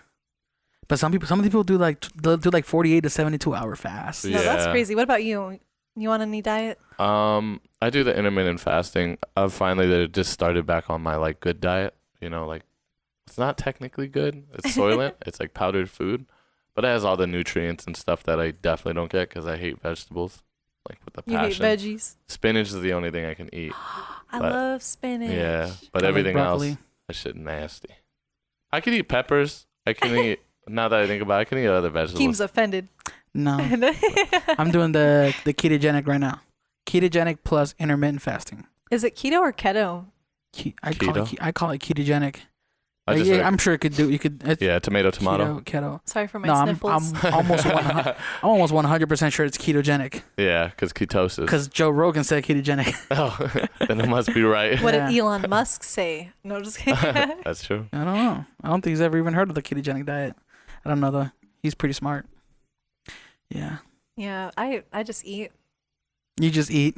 But some people do they'll do like 48 to 72-hour fasts. No, that's Yeah. crazy. What about you? You on any diet? I do the intermittent fasting. I've finally just started back on my like good diet. You know, like it's not technically good. It's soylent. It's like powdered food, but it has all the nutrients and stuff that I definitely don't get because I hate vegetables. Like with the You hate passion. veggies? Spinach is the only thing I can eat. I But- love spinach. Yeah, but I like everything else, broccoli. that shit nasty. I can eat peppers. I can eat. Now that I think about it, I can eat other vegetables. Keem's offended. No, I'm doing the ketogenic right now. Ketogenic plus intermittent fasting. Is it keto or keto? I call it ketogenic. I just Yeah, like- I'm sure it could do. You could. It's yeah, tomato. Keto. Sorry for my No, sniffles. I'm almost 100% sure it's ketogenic Yeah, because ketosis. because Joe Rogan said ketogenic. Oh, then it must be right. What Yeah. did Elon Musk say? No, just kidding. That's true. I don't know. I don't think he's ever even heard of the ketogenic diet. I don't know though. He's pretty smart. Yeah. Yeah, I just eat. You just eat.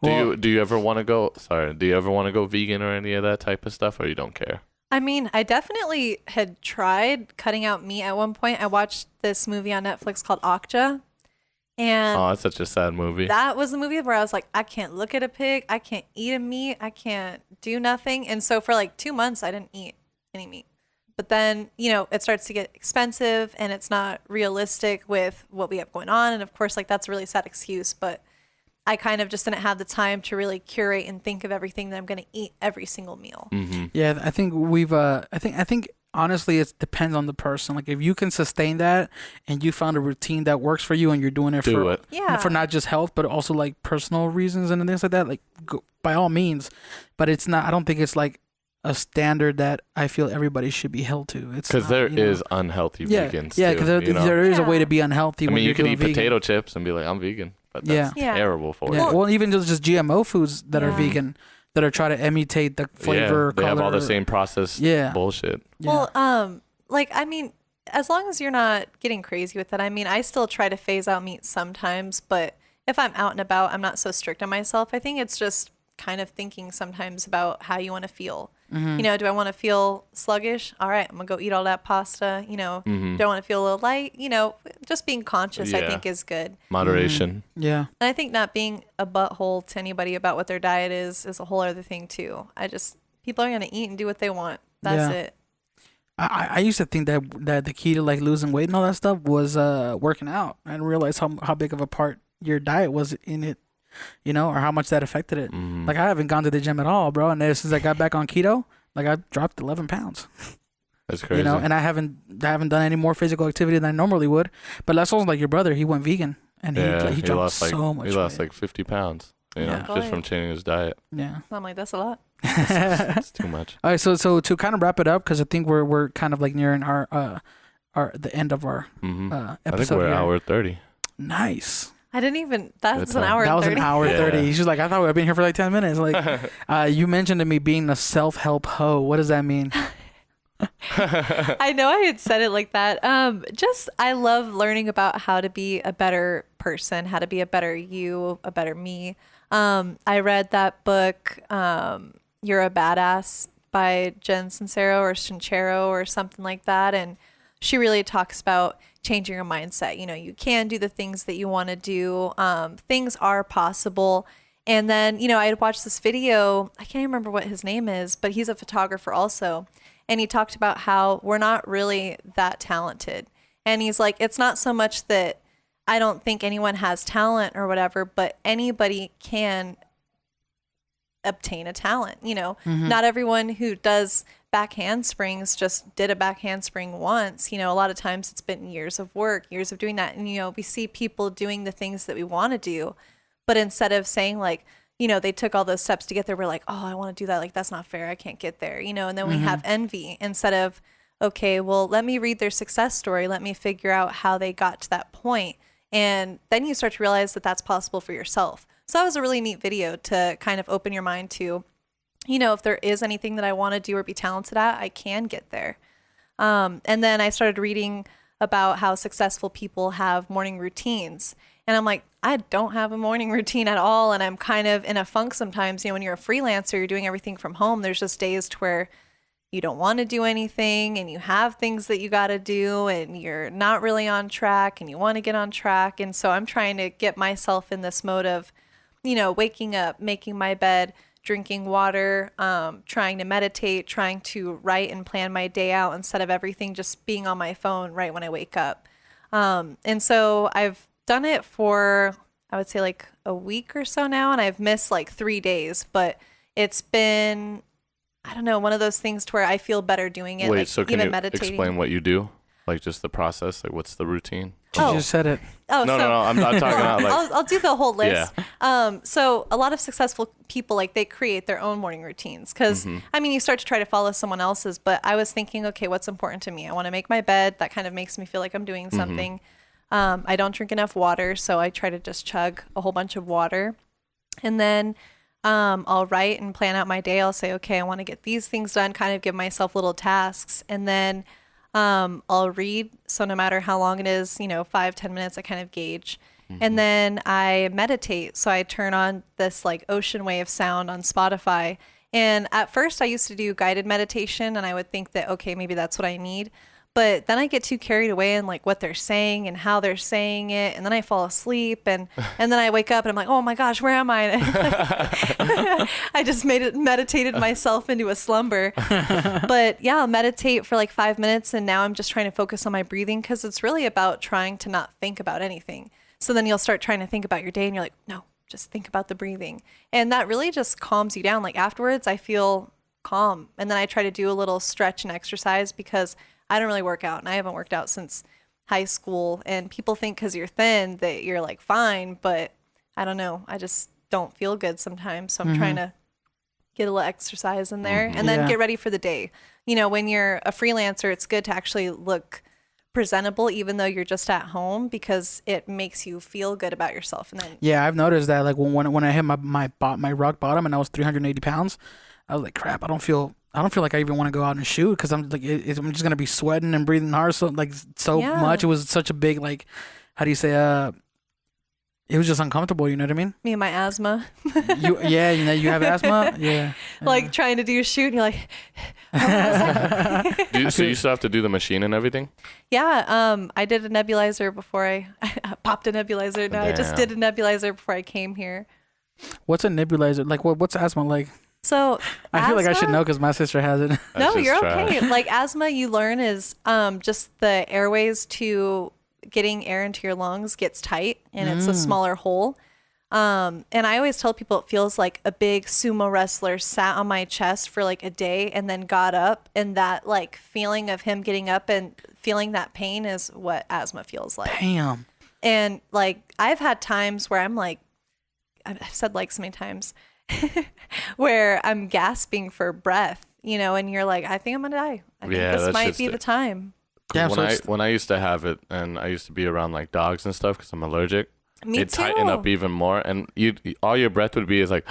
Do you ever want to go? Sorry. Do you ever want to go vegan or any of that type of stuff, or you don't care? I mean, I definitely had tried cutting out meat at one point. I watched this movie on Netflix called Okja. And Oh, that's such a sad movie. that was the movie where I was like, I can't look at a pig. I can't eat a meat. I can't do nothing. And so for like 2 months, I didn't eat any meat. But then, it starts to get expensive and it's not realistic with what we have going on. And of course, like that's a really sad excuse. But I kind of just didn't have the time to really curate and think of everything that I'm going to eat every single meal. Mm-hmm. Yeah, I think I think honestly it depends on the person. Like if you can sustain that and you found a routine that works for you and you're doing it Do for it. Yeah. for not just health but also like personal reasons and things like that, like by all means. But it's not. I don't think it's like a standard that I feel everybody should be held to. It's Because not, there you know. is unhealthy vegans. Yeah, too, because you know? there is a way to be unhealthy. I when mean, you you're could doing eat vegan. potato chips and be like, I'm vegan, but that's Yeah. terrible for Yeah, you. well, even just GMO foods that are Yeah. vegan that are trying to imitate the flavor, they color. have all the same processed bullshit. Yeah. Well, like, I mean, as long as you're not getting crazy with it, I mean, I still try to phase out meat sometimes, but if I'm out and about, I'm not so strict on myself. I think it's just kind of thinking sometimes about how you want to feel. Mm-hmm. You know, do I want to feel sluggish? All right, I'm gonna go eat all that pasta. You know, Mm-hmm. do I want to feel a little light? You know, just being conscious, I Yeah. think, is good. Moderation. Yeah. And I think not being a butthole to anybody about what their diet is a whole other thing too. People are gonna eat and do what they want. That's Yeah. it. I used to think that the key to like losing weight and all that stuff was working out. I didn't realize how big of a part your diet was in it, you know, or how much that affected it. Mm-hmm. Like I haven't gone to the gym at all, bro. And ever since I got back on keto, like I dropped 11 pounds. That's crazy. You know, and I haven't done any more physical activity than I normally would. But that's also like your brother. He went vegan and he dropped lost like, so much. He lost weight. like 50 pounds, you know, Yeah. just from changing his diet. Yeah. I'm like, that's a lot. It's too much. All right, so to kind of wrap it up, because I think we're kind of like nearing our the end of our Mm-hmm. I episode. think we're here. at hour 30. Nice. I didn't even. That's Good an time. hour. That and was 30. an hour Yeah. 30. She's like, I thought we'd been here for like 10 minutes. Like, you mentioned to me being a self-help hoe. What does that mean? I know I had said it like that. I love learning about how to be a better person, how to be a better you, a better me. I read that book, You're a Badass by Jen Sincero or something like that. And she really talks about changing your mindset. You know, you can do the things that you want to do. Things are possible. And then, you know, I had watched this video. I can't remember what his name is, but he's a photographer also. And he talked about how we're not really that talented. And he's like, it's not so much that I don't think anyone has talent or whatever, but anybody can obtain a talent. You know, not everyone who does back handsprings just did a back handspring once. You know, a lot of times it's been years of work, years of doing that. And, you know, we see people doing the things that we want to do, but instead of saying like, you know, they took all those steps to get there, we're like, oh, I want to do that. Like, that's not fair. I can't get there, you know? And then we have envy instead of, okay, well, let me read their success story. Let me figure out how they got to that point. And then you start to realize that that's possible for yourself. So that was a really neat video to kind of open your mind to, you know, if there is anything that I want to do or be talented at, I can get there. And then I started reading about how successful people have morning routines. And I'm like, I don't have a morning routine at all. And I'm kind of in a funk sometimes. You know, when you're a freelancer, you're doing everything from home. There's just days to where you don't want to do anything and you have things that you got to do and you're not really on track and you want to get on track. And so I'm trying to get myself in this mode of, you know, waking up, making my bed, drinking water, trying to meditate, trying to write and plan my day out instead of everything just being on my phone right when I wake up. And so I've done it for, I would say like a week or so now, and I've missed like 3 days, but it's been, I don't know, one of those things to where I feel better doing it. Wait, like so can even you meditating. explain what you do? Like just the process? Like what's the routine? You Oh. just said it. Oh, No, so, I'm talking about like, I'll do the whole list. So a lot of successful people, like they create their own morning routines because I mean, you start to try to follow someone else's, but I was thinking, okay, what's important to me? I want to make my bed. That kind of makes me feel like I'm doing something. I don't drink enough water, so I try to just chug a whole bunch of water. And then I'll write and plan out my day. I'll say, okay, I want to get these things done, kind of give myself little tasks. And then I'll read. So no matter how long it is, you know, 5-10 minutes, I kind of gauge. And then I meditate. So I turn on this like ocean wave sound on Spotify. And at first I used to do guided meditation and I would think that, okay, maybe that's what I need. But then I get too carried away in like what they're saying and how they're saying it. And then I fall asleep and then I wake up and I'm like, oh my gosh, where am I? I just meditated myself into a slumber. But yeah, I'll meditate for like 5 minutes. And now I'm just trying to focus on my breathing because it's really about trying to not think about anything. So then you'll start trying to think about your day and you're like, no, just think about the breathing. And that really just calms you down. Like afterwards, I feel calm. And then I try to do a little stretch and exercise because I don't really work out and I haven't worked out since high school. And people think because you're thin that you're like fine, but I don't know. I just don't feel good sometimes. So I'm trying to get a little exercise in there, and then Yeah. get ready for the day. You know, when you're a freelancer, it's good to actually look presentable, even though you're just at home, because it makes you feel good about yourself. And then Yeah, I've noticed that. Like when I hit my rock bottom and I was 380 pounds, I was like, crap. I don't feel like I even want to go out and shoot because I'm like I'm just gonna be sweating and breathing hard so Yeah. much. It was such a big like, how do you say it was just uncomfortable. You know what I mean? me and my asthma, You have asthma. Yeah. like trying to do a shoot, and you're like, So you still have to do the machine and everything? yeah. I did a nebulizer before I popped a nebulizer. No, I just Damn. did a nebulizer before I came here. What's a nebulizer? Like what's asthma like? So I feel like I should asthma- know because my sister has it. That's No, just you're trash. okay. Like asthma, you learn is just the airways to getting air into your lungs gets tight, and it's a smaller hole. And I always tell people it feels like a big sumo wrestler sat on my chest for like a day and then got up, and that like feeling of him getting up and feeling that pain is what asthma feels like. Damn. And like I've had times where I'm like, I've said like so many times where I'm gasping for breath, you know, and you're like, I think I'm gonna die. I think Yeah, this that's might just be it. the time. Damn, so When I used to have it, and I used to be around like dogs and stuff because I'm allergic, Me it'd tighten too. up even more, and all your breath would be is like,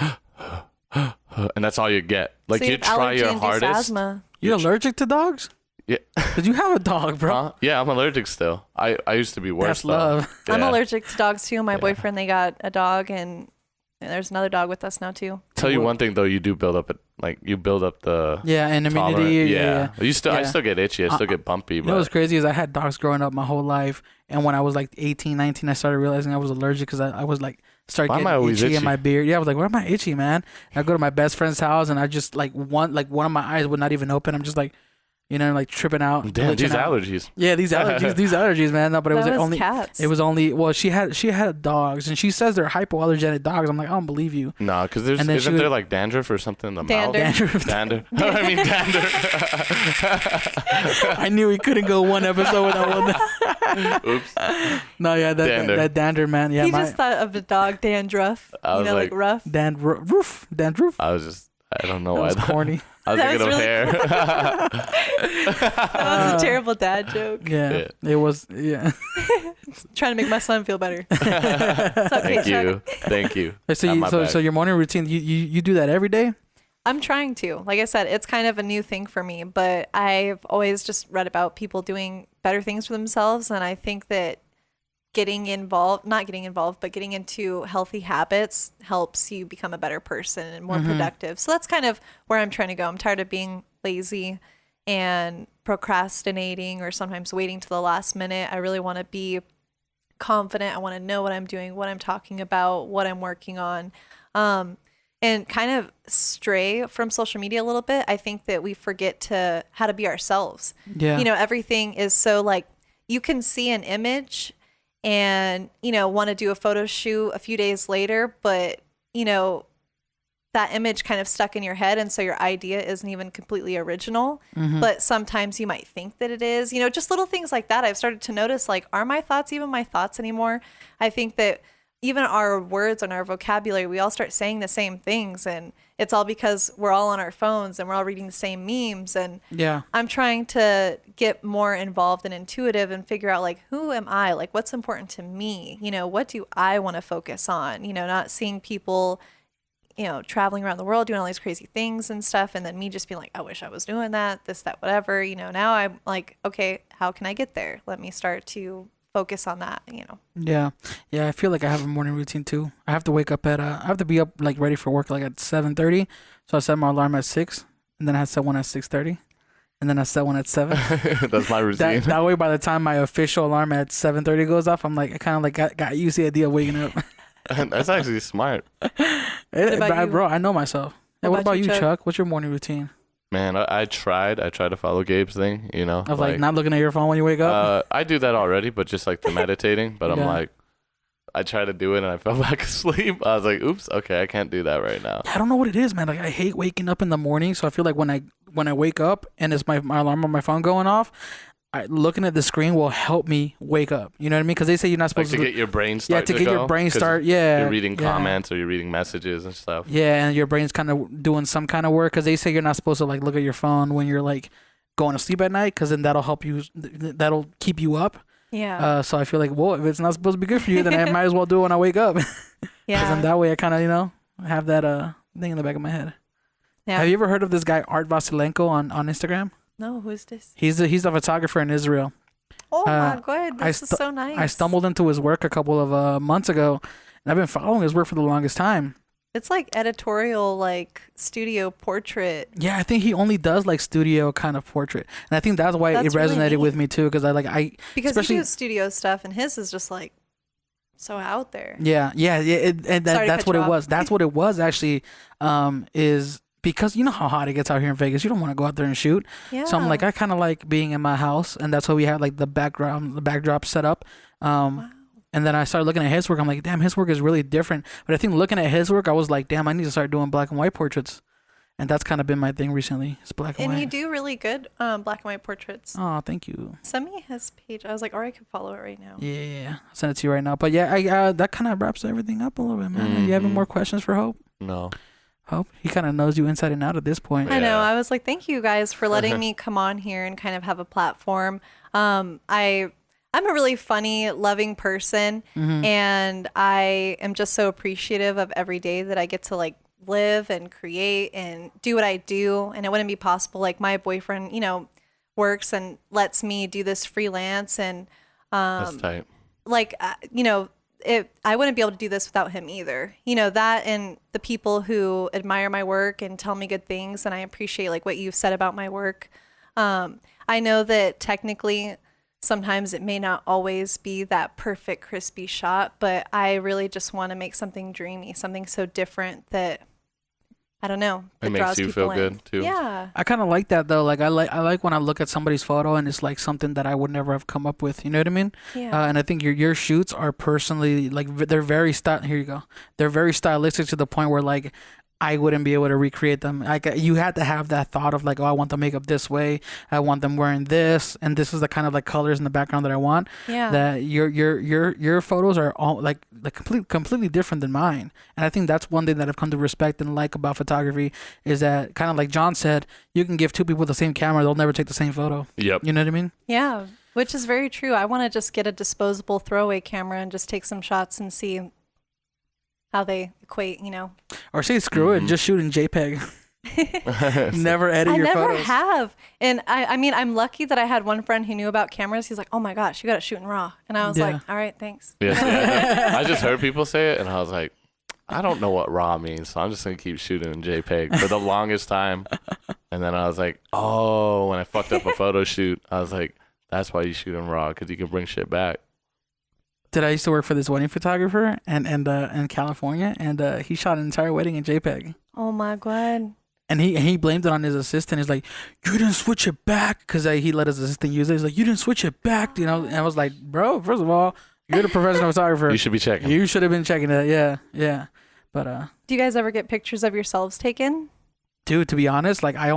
and that's all you get. Like So you you have try your allergy-induced hardest. asthma. You're allergic to dogs? Yeah, Cause you have a dog, bro. huh? Yeah, I'm allergic still. I used to be worse. That's though. love. I'm Yeah. allergic to dogs too. My boyfriend, they got a dog, and there's another dog with us now too. Tell you one thing though, you do build up the Yeah, and tolerance. immunity. Yeah. You still I Yeah. still get itchy. I still get bumpy. You know what's But crazy is I had dogs growing up my whole life, and when I was like 18, 19, I started realizing I was allergic because I was like start Why am getting I always itchy in itchy? my beard. Yeah, I was like, why am I itchy, man? And I go to my best friend's house, and I just like one of my eyes would not even open. I'm just like, you know, like tripping out. damn, glitching these out. allergies. Yeah, these allergies, man. No, but it That was was only cats. It was only well, she had dogs, and she says they're hypoallergenic dogs. I'm like, I don't believe you. Nah, because And then isn't she there would- like dandruff or something in the Dander. mouth? Dander. I mean dander. I knew we couldn't go one episode without one. Oops. No, yeah, Dander. that dander, man. Yeah, he my just thought of the dog dandruff. I You was know, like like- rough. dandruff. I don't know That why. was corny. I was That thinking was of really hair. That was a terrible dad joke. Yeah, it was. Yeah. Trying to make my son feel better. It's Thank okay, Chuck. you. Thank you. So, Not my bad. so your morning routine, you do that every day? I'm trying to. Like I said, it's kind of a new thing for me, but I've always just read about people doing better things for themselves. And I think that getting into healthy habits helps you become a better person and more productive. So that's kind of where I'm trying to go. I'm tired of being lazy and procrastinating or sometimes waiting to the last minute. I really want to be confident. I want to know what I'm doing, what I'm talking about, what I'm working on. And kind of stray from social media a little bit. I think that we forget how to be ourselves. Yeah. You know, everything is so like you can see an image and, you know, want to do a photo shoot a few days later, but, you know, that image kind of stuck in your head. And so your idea isn't even completely original, but sometimes you might think that it is, you know, just little things like that. I've started to notice, like, are my thoughts even my thoughts anymore? I think that even our words and our vocabulary, we all start saying the same things, and it's all because we're all on our phones and we're all reading the same memes. And Yeah. I'm trying to get more involved and intuitive and figure out, like, who am I? Like, what's important to me? You know, what do I want to focus on? You know, not seeing people, you know, traveling around the world doing all these crazy things and stuff, and then me just being like, I wish I was doing that, this, that, whatever. You know, now I'm like, okay, how can I get there? Let me start to focus on that, you know. Yeah. Yeah. I feel like I have a morning routine too. I have to wake up I have to be up like ready for work like at 7:30. So I set my alarm at 6, and then I set one at 6:30, and then I set one at 7. That's my routine. That way, by the time my official alarm at 7:30 goes off, I'm like, I kind of like got used to the idea of waking up. That's actually smart. about you? Bro, I know myself. Yeah, what about about you, you, Chuck? Chuck? What's your morning routine? Man, I tried to follow Gabe's thing, you know. Of like not looking at your phone when you wake up? I do that already, but just like the meditating. But I'm Yeah. like, I tried to do it and I fell back asleep. I was like, oops, okay, I can't do that right now. I don't know what it is, man. Like I hate waking up in the morning, so I feel like when I wake up and it's my alarm on my phone going off, looking at the screen will help me wake up. You know what I mean? Because they say you're not Like supposed to to get your brain start. to get your brain start. Yeah, you're reading comments or you're reading messages and stuff. Yeah, and your brain's kind of doing some kind of work because they say you're not supposed to like look at your phone when you're like going to sleep at night because then that'll help you. That'll keep you up. Yeah. So I feel like, well, if it's not supposed to be good for you, then I might as well do it when I wake up. Yeah. Then that way I kind of have that thing in the back of my head. Yeah. Have you ever heard of this guy Art Vasilenko on Instagram? No, who's this? He's a photographer in Israel. Oh my god, this is so nice. I stumbled into his work a couple of months ago, and I've been following his work for the longest time. It's like editorial, like studio portrait. Yeah, I think he only does like studio kind of portrait, and I think that's why it Really resonated neat. with me too. Because Because especially, you do studio stuff, and his is just like so out there. yeah, that's what it was. That's what it was actually. Is because you know how hot it gets out here in Vegas. You don't want to go out there and shoot. Yeah. So I'm like, I kind of like being in my house, and that's why we had like the backdrop set up. Wow. And then I started looking at his work. I'm like, damn, his work is really different. But I think looking at his work, I was like, damn, I need to start doing black and white portraits. And that's kind of been my thing recently. It's black and And white. you do really good black and white portraits. Oh, thank you. Send me his page. I was like, or I can follow it right now. Yeah. I'll send it to you right now. But yeah, I that kind of wraps everything up a little bit, man. You have any more questions for Hope? No. Hope? He kind of knows you inside and out at this point. I know. Yeah. I was like, thank you guys for letting me come on here and kind of have a platform. I'm a really funny, loving person, and I am just so appreciative of every day that I get to like live and create and do what I do. And it wouldn't be possible. Like my boyfriend, works and lets me do this freelance, and That's tight. like I wouldn't be able to do this without him either. That and the people who admire my work and tell me good things, and I appreciate like what you've said about my work. I know that technically sometimes it may not always be that perfect crispy shot, but I really just want to make something dreamy, something so different that I don't know, that It makes draws you people feel in. good, too. Yeah. I kind of like that though. Like I like when I look at somebody's photo and it's like something that I would never have come up with. You know what I mean? Yeah. And I think your shoots are personally like they're very Here you go. They're very stylistic to the point where like I wouldn't be able to recreate them. Like you had to have that thought of like, oh, I want the makeup this way. I want them wearing this, and this is the kind of like colors in the background that I want. Yeah. That your photos are all like completely different than mine. And I think that's one thing that I've come to respect and like about photography is that kind of like John said, you can give two people the same camera, they'll never take the same photo. Yep. You know what I mean? Yeah. Which is very true. I want to just get a disposable throwaway camera and just take some shots and see how they equate, Or say screw it and just shoot in JPEG. Never edit your never photos. have. And I mean, I'm lucky that I had one friend who knew about cameras. He's like, oh my gosh, you got to shoot in RAW. And I was Yeah. like, all right, thanks. Yes, I just heard people say it, and I was like, I don't know what raw means, so I'm just gonna keep shooting in JPEG for the longest time. And then I was like, oh, when I fucked up a photo shoot, I was like, that's why you shoot in raw, because you can bring shit back. I used to work for this wedding photographer and in California, and he shot an entire wedding in JPEG. Oh my God. And he blamed it on his assistant. He's like, you didn't switch it back, because he let his assistant use it. He's like, you didn't switch it back, And I was like, bro, first of all, you're the professional photographer. You should be checking. You should have been checking it. Yeah. But Do you guys ever get pictures of yourselves taken? dude, to be honest, like I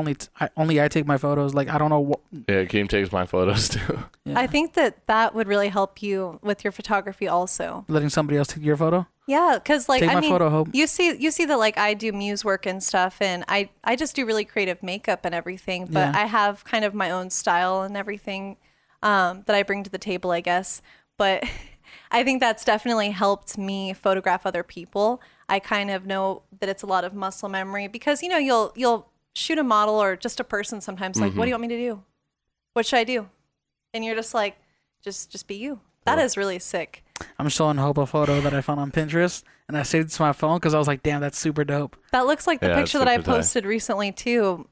take my photos. Like I don't know what. Yeah, Keem takes my photos too. Yeah. I think that would really help you with your photography also. Letting somebody else take your photo. Yeah, because like Take I my mean, photo, Hope. you see that like I do muse work and stuff, and I just do really creative makeup and everything. But Yeah. I have kind of my own style and everything that I bring to the table, I guess. But I think that's definitely helped me photograph other people. I kind of know that it's a lot of muscle memory because you'll shoot a model or just a person sometimes like, what do you want me to do? What should I do? And you're just like, just be you. That is really sick. I'm showing Hope a photo that I found on Pinterest, and I saved it to my phone because I was like, damn, that's super dope. That looks like the Yeah, it's picture that I super tight. posted recently too.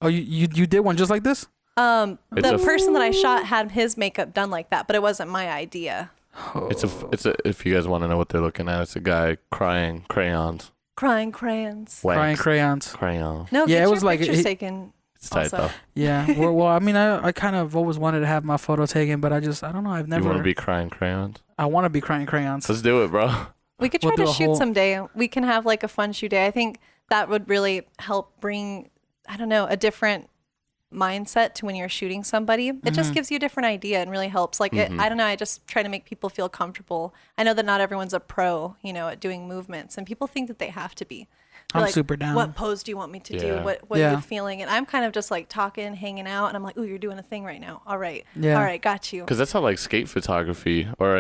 Oh, you did one just like this? The a- person that I shot had his makeup done like that, but it wasn't my idea. It's a. If you guys want to know what they're looking at, it's a guy crying crayons. Crying crayons. Crying Wax crayons. crayon. No, Yeah, get it your was like- pictures it- taken. It's tight Also. though. Yeah. well, I mean, I kind of always wanted to have my photo taken, but I don't know. I've You never. want to be crying crayons? I want to be crying crayons. Let's do it, bro. We could We'll try do to a shoot whole- someday. We can have like a fun shoot day. I think that would really help bring, I don't know, a different mindset to when you're shooting somebody. It just gives you a different idea and really helps. Like, I don't know, I just try to make people feel comfortable. I know that not everyone's a pro, at doing movements, and people think that they have to be. They're I'm like, super down. What pose do you want me to do? What are you feeling? And I'm kind of just like talking, hanging out, and I'm like, ooh, you're doing a thing right now. All right. Yeah. All right, got you. Because that's how like skate photography, or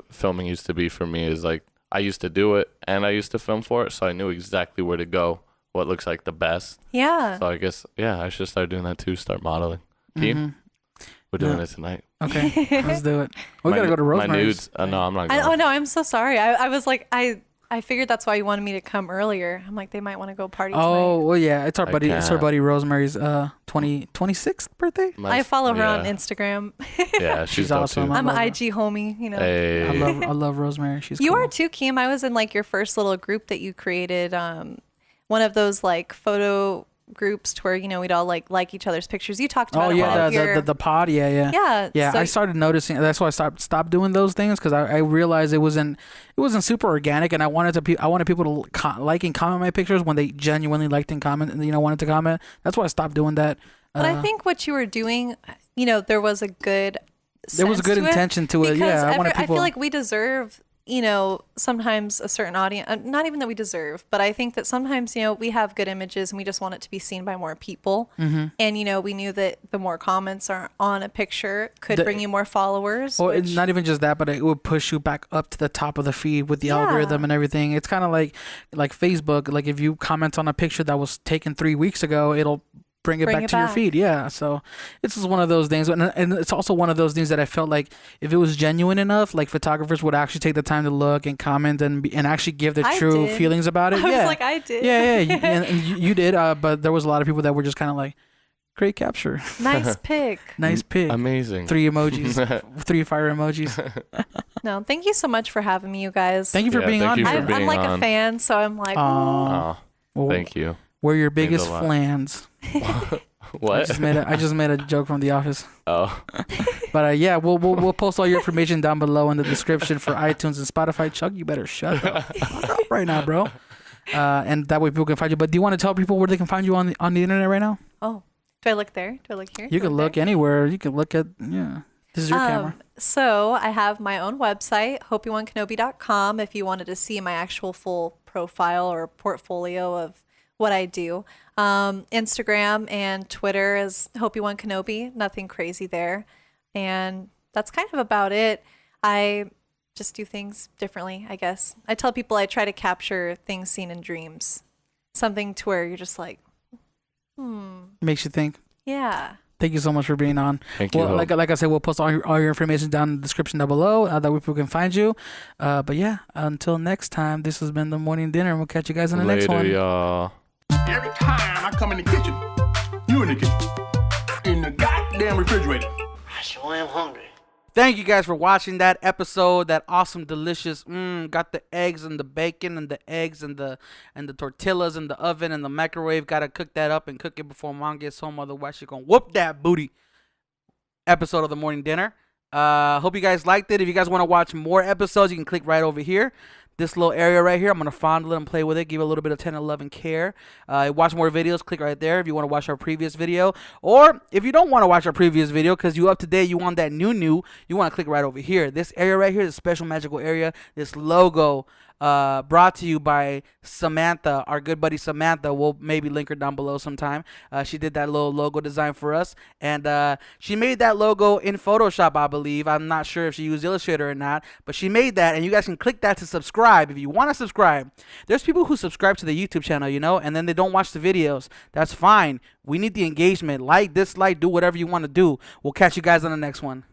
filming used to be for me. Is like I used to do it and I used to film for it, so I knew exactly where to go, what looks like the best. Yeah. So I guess I should start doing that too. Start modeling. Team, we're doing it tonight. Okay, let's do it. We gotta go to Rosemary's. My nudes. No, I'm not going. Oh no, I'm so sorry. I was like, I figured that's why you wanted me to come earlier. I'm like, they might want to go party tonight. Oh well, yeah, it's our buddy. can't. It's our buddy Rosemary's 26th birthday. I follow her on Instagram. Yeah, she's dope awesome. too. I'm an love her. IG homie, Hey. I love Rosemary. She's You cool. are too, Kim. I was in like your first little group that you created. One of those like photo groups to where we'd all like each other's pictures. You talked about Oh it yeah, one of your... the pod. Yeah. So I started noticing. That's why I stopped doing those things, because I realized it wasn't super organic, and I wanted people to like and comment my pictures when they genuinely liked and comment and wanted to comment. That's why I stopped doing that. But I think what you were doing, there was a good intention to it. Because Yeah, I feel like we deserve sometimes a certain audience, not even that we deserve, but I think that sometimes, we have good images and we just want it to be seen by more people. And, we knew that the more comments are on a picture could bring you more followers. Or not even just that, but it would push you back up to the top of the feed with the algorithm and everything. It's kind of like Facebook. Like if you comment on a picture that was taken 3 weeks ago, it'll bring it back to your feed. Yeah, so it's just one of those things, and it's also one of those things that I felt like if it was genuine enough, like photographers would actually take the time to look and comment and actually give their true feelings about it. I was like, I did. Yeah, and you did, but there was a lot of people that were just kind of like, great capture, nice pic, amazing, 3 emojis, 3 fire emojis. No, thank you so much for having me, you guys. Thank you for being on. I'm like a fan, so I'm like, well, thank you. We're your biggest flans. What? I just made a joke from The Office. Oh. But we'll post all your information down below in the description for iTunes and Spotify. Chuck, you better shut up right now, bro. And that way people can find you. But do you want to tell people where they can find you on the internet right now? Oh, do I look there? Do I look here? You can look anywhere. You can look at This is your camera. So I have my own website, hopeyonekenobi.com, if you wanted to see my actual full profile or portfolio of what I do. Instagram and Twitter is Hope You Won Kenobi. Nothing crazy there. And that's kind of about it. I just do things differently, I guess. I tell people I try to capture things seen in dreams. Something to where you're just like, Makes you think. Yeah. Thank you so much for being on. Thank you. Well, like I said, we'll post all your information down in the description down below. That way people can find you. But yeah, until next time, this has been The Morning Dinner, and we'll catch you guys in the next one. Later, y'all. Every time I come in the kitchen, you in the kitchen, in the goddamn refrigerator. I sure am hungry. Thank you guys for watching that episode. That awesome, delicious. Got the eggs and the bacon and the eggs and the tortillas in the oven and the microwave. Gotta cook that up and cook it before Mom gets home. Otherwise, she's gonna whoop that booty. Episode of The Morning Dinner. Hope you guys liked it. If you guys want to watch more episodes, you can click right over here. This little area right here, I'm going to fondle it and play with it, give it a little bit of 10 and 11 care. Watch more videos, click right there if you want to watch our previous video. Or if you don't want to watch our previous video because you up to date, you want that new, you want to click right over here. This area right here, this special magical area, this logo brought to you by Samantha, our good buddy Samantha. We'll maybe link her down below sometime. She did that little logo design for us, and she made that logo in Photoshop, I believe. I'm not sure if she used Illustrator or not, but she made that, and you guys can click that to subscribe if you want to subscribe. There's people who subscribe to the YouTube channel, and then they don't watch the videos. That's fine. We need the engagement. Like, dislike, do whatever you want to do. We'll catch you guys on the next one.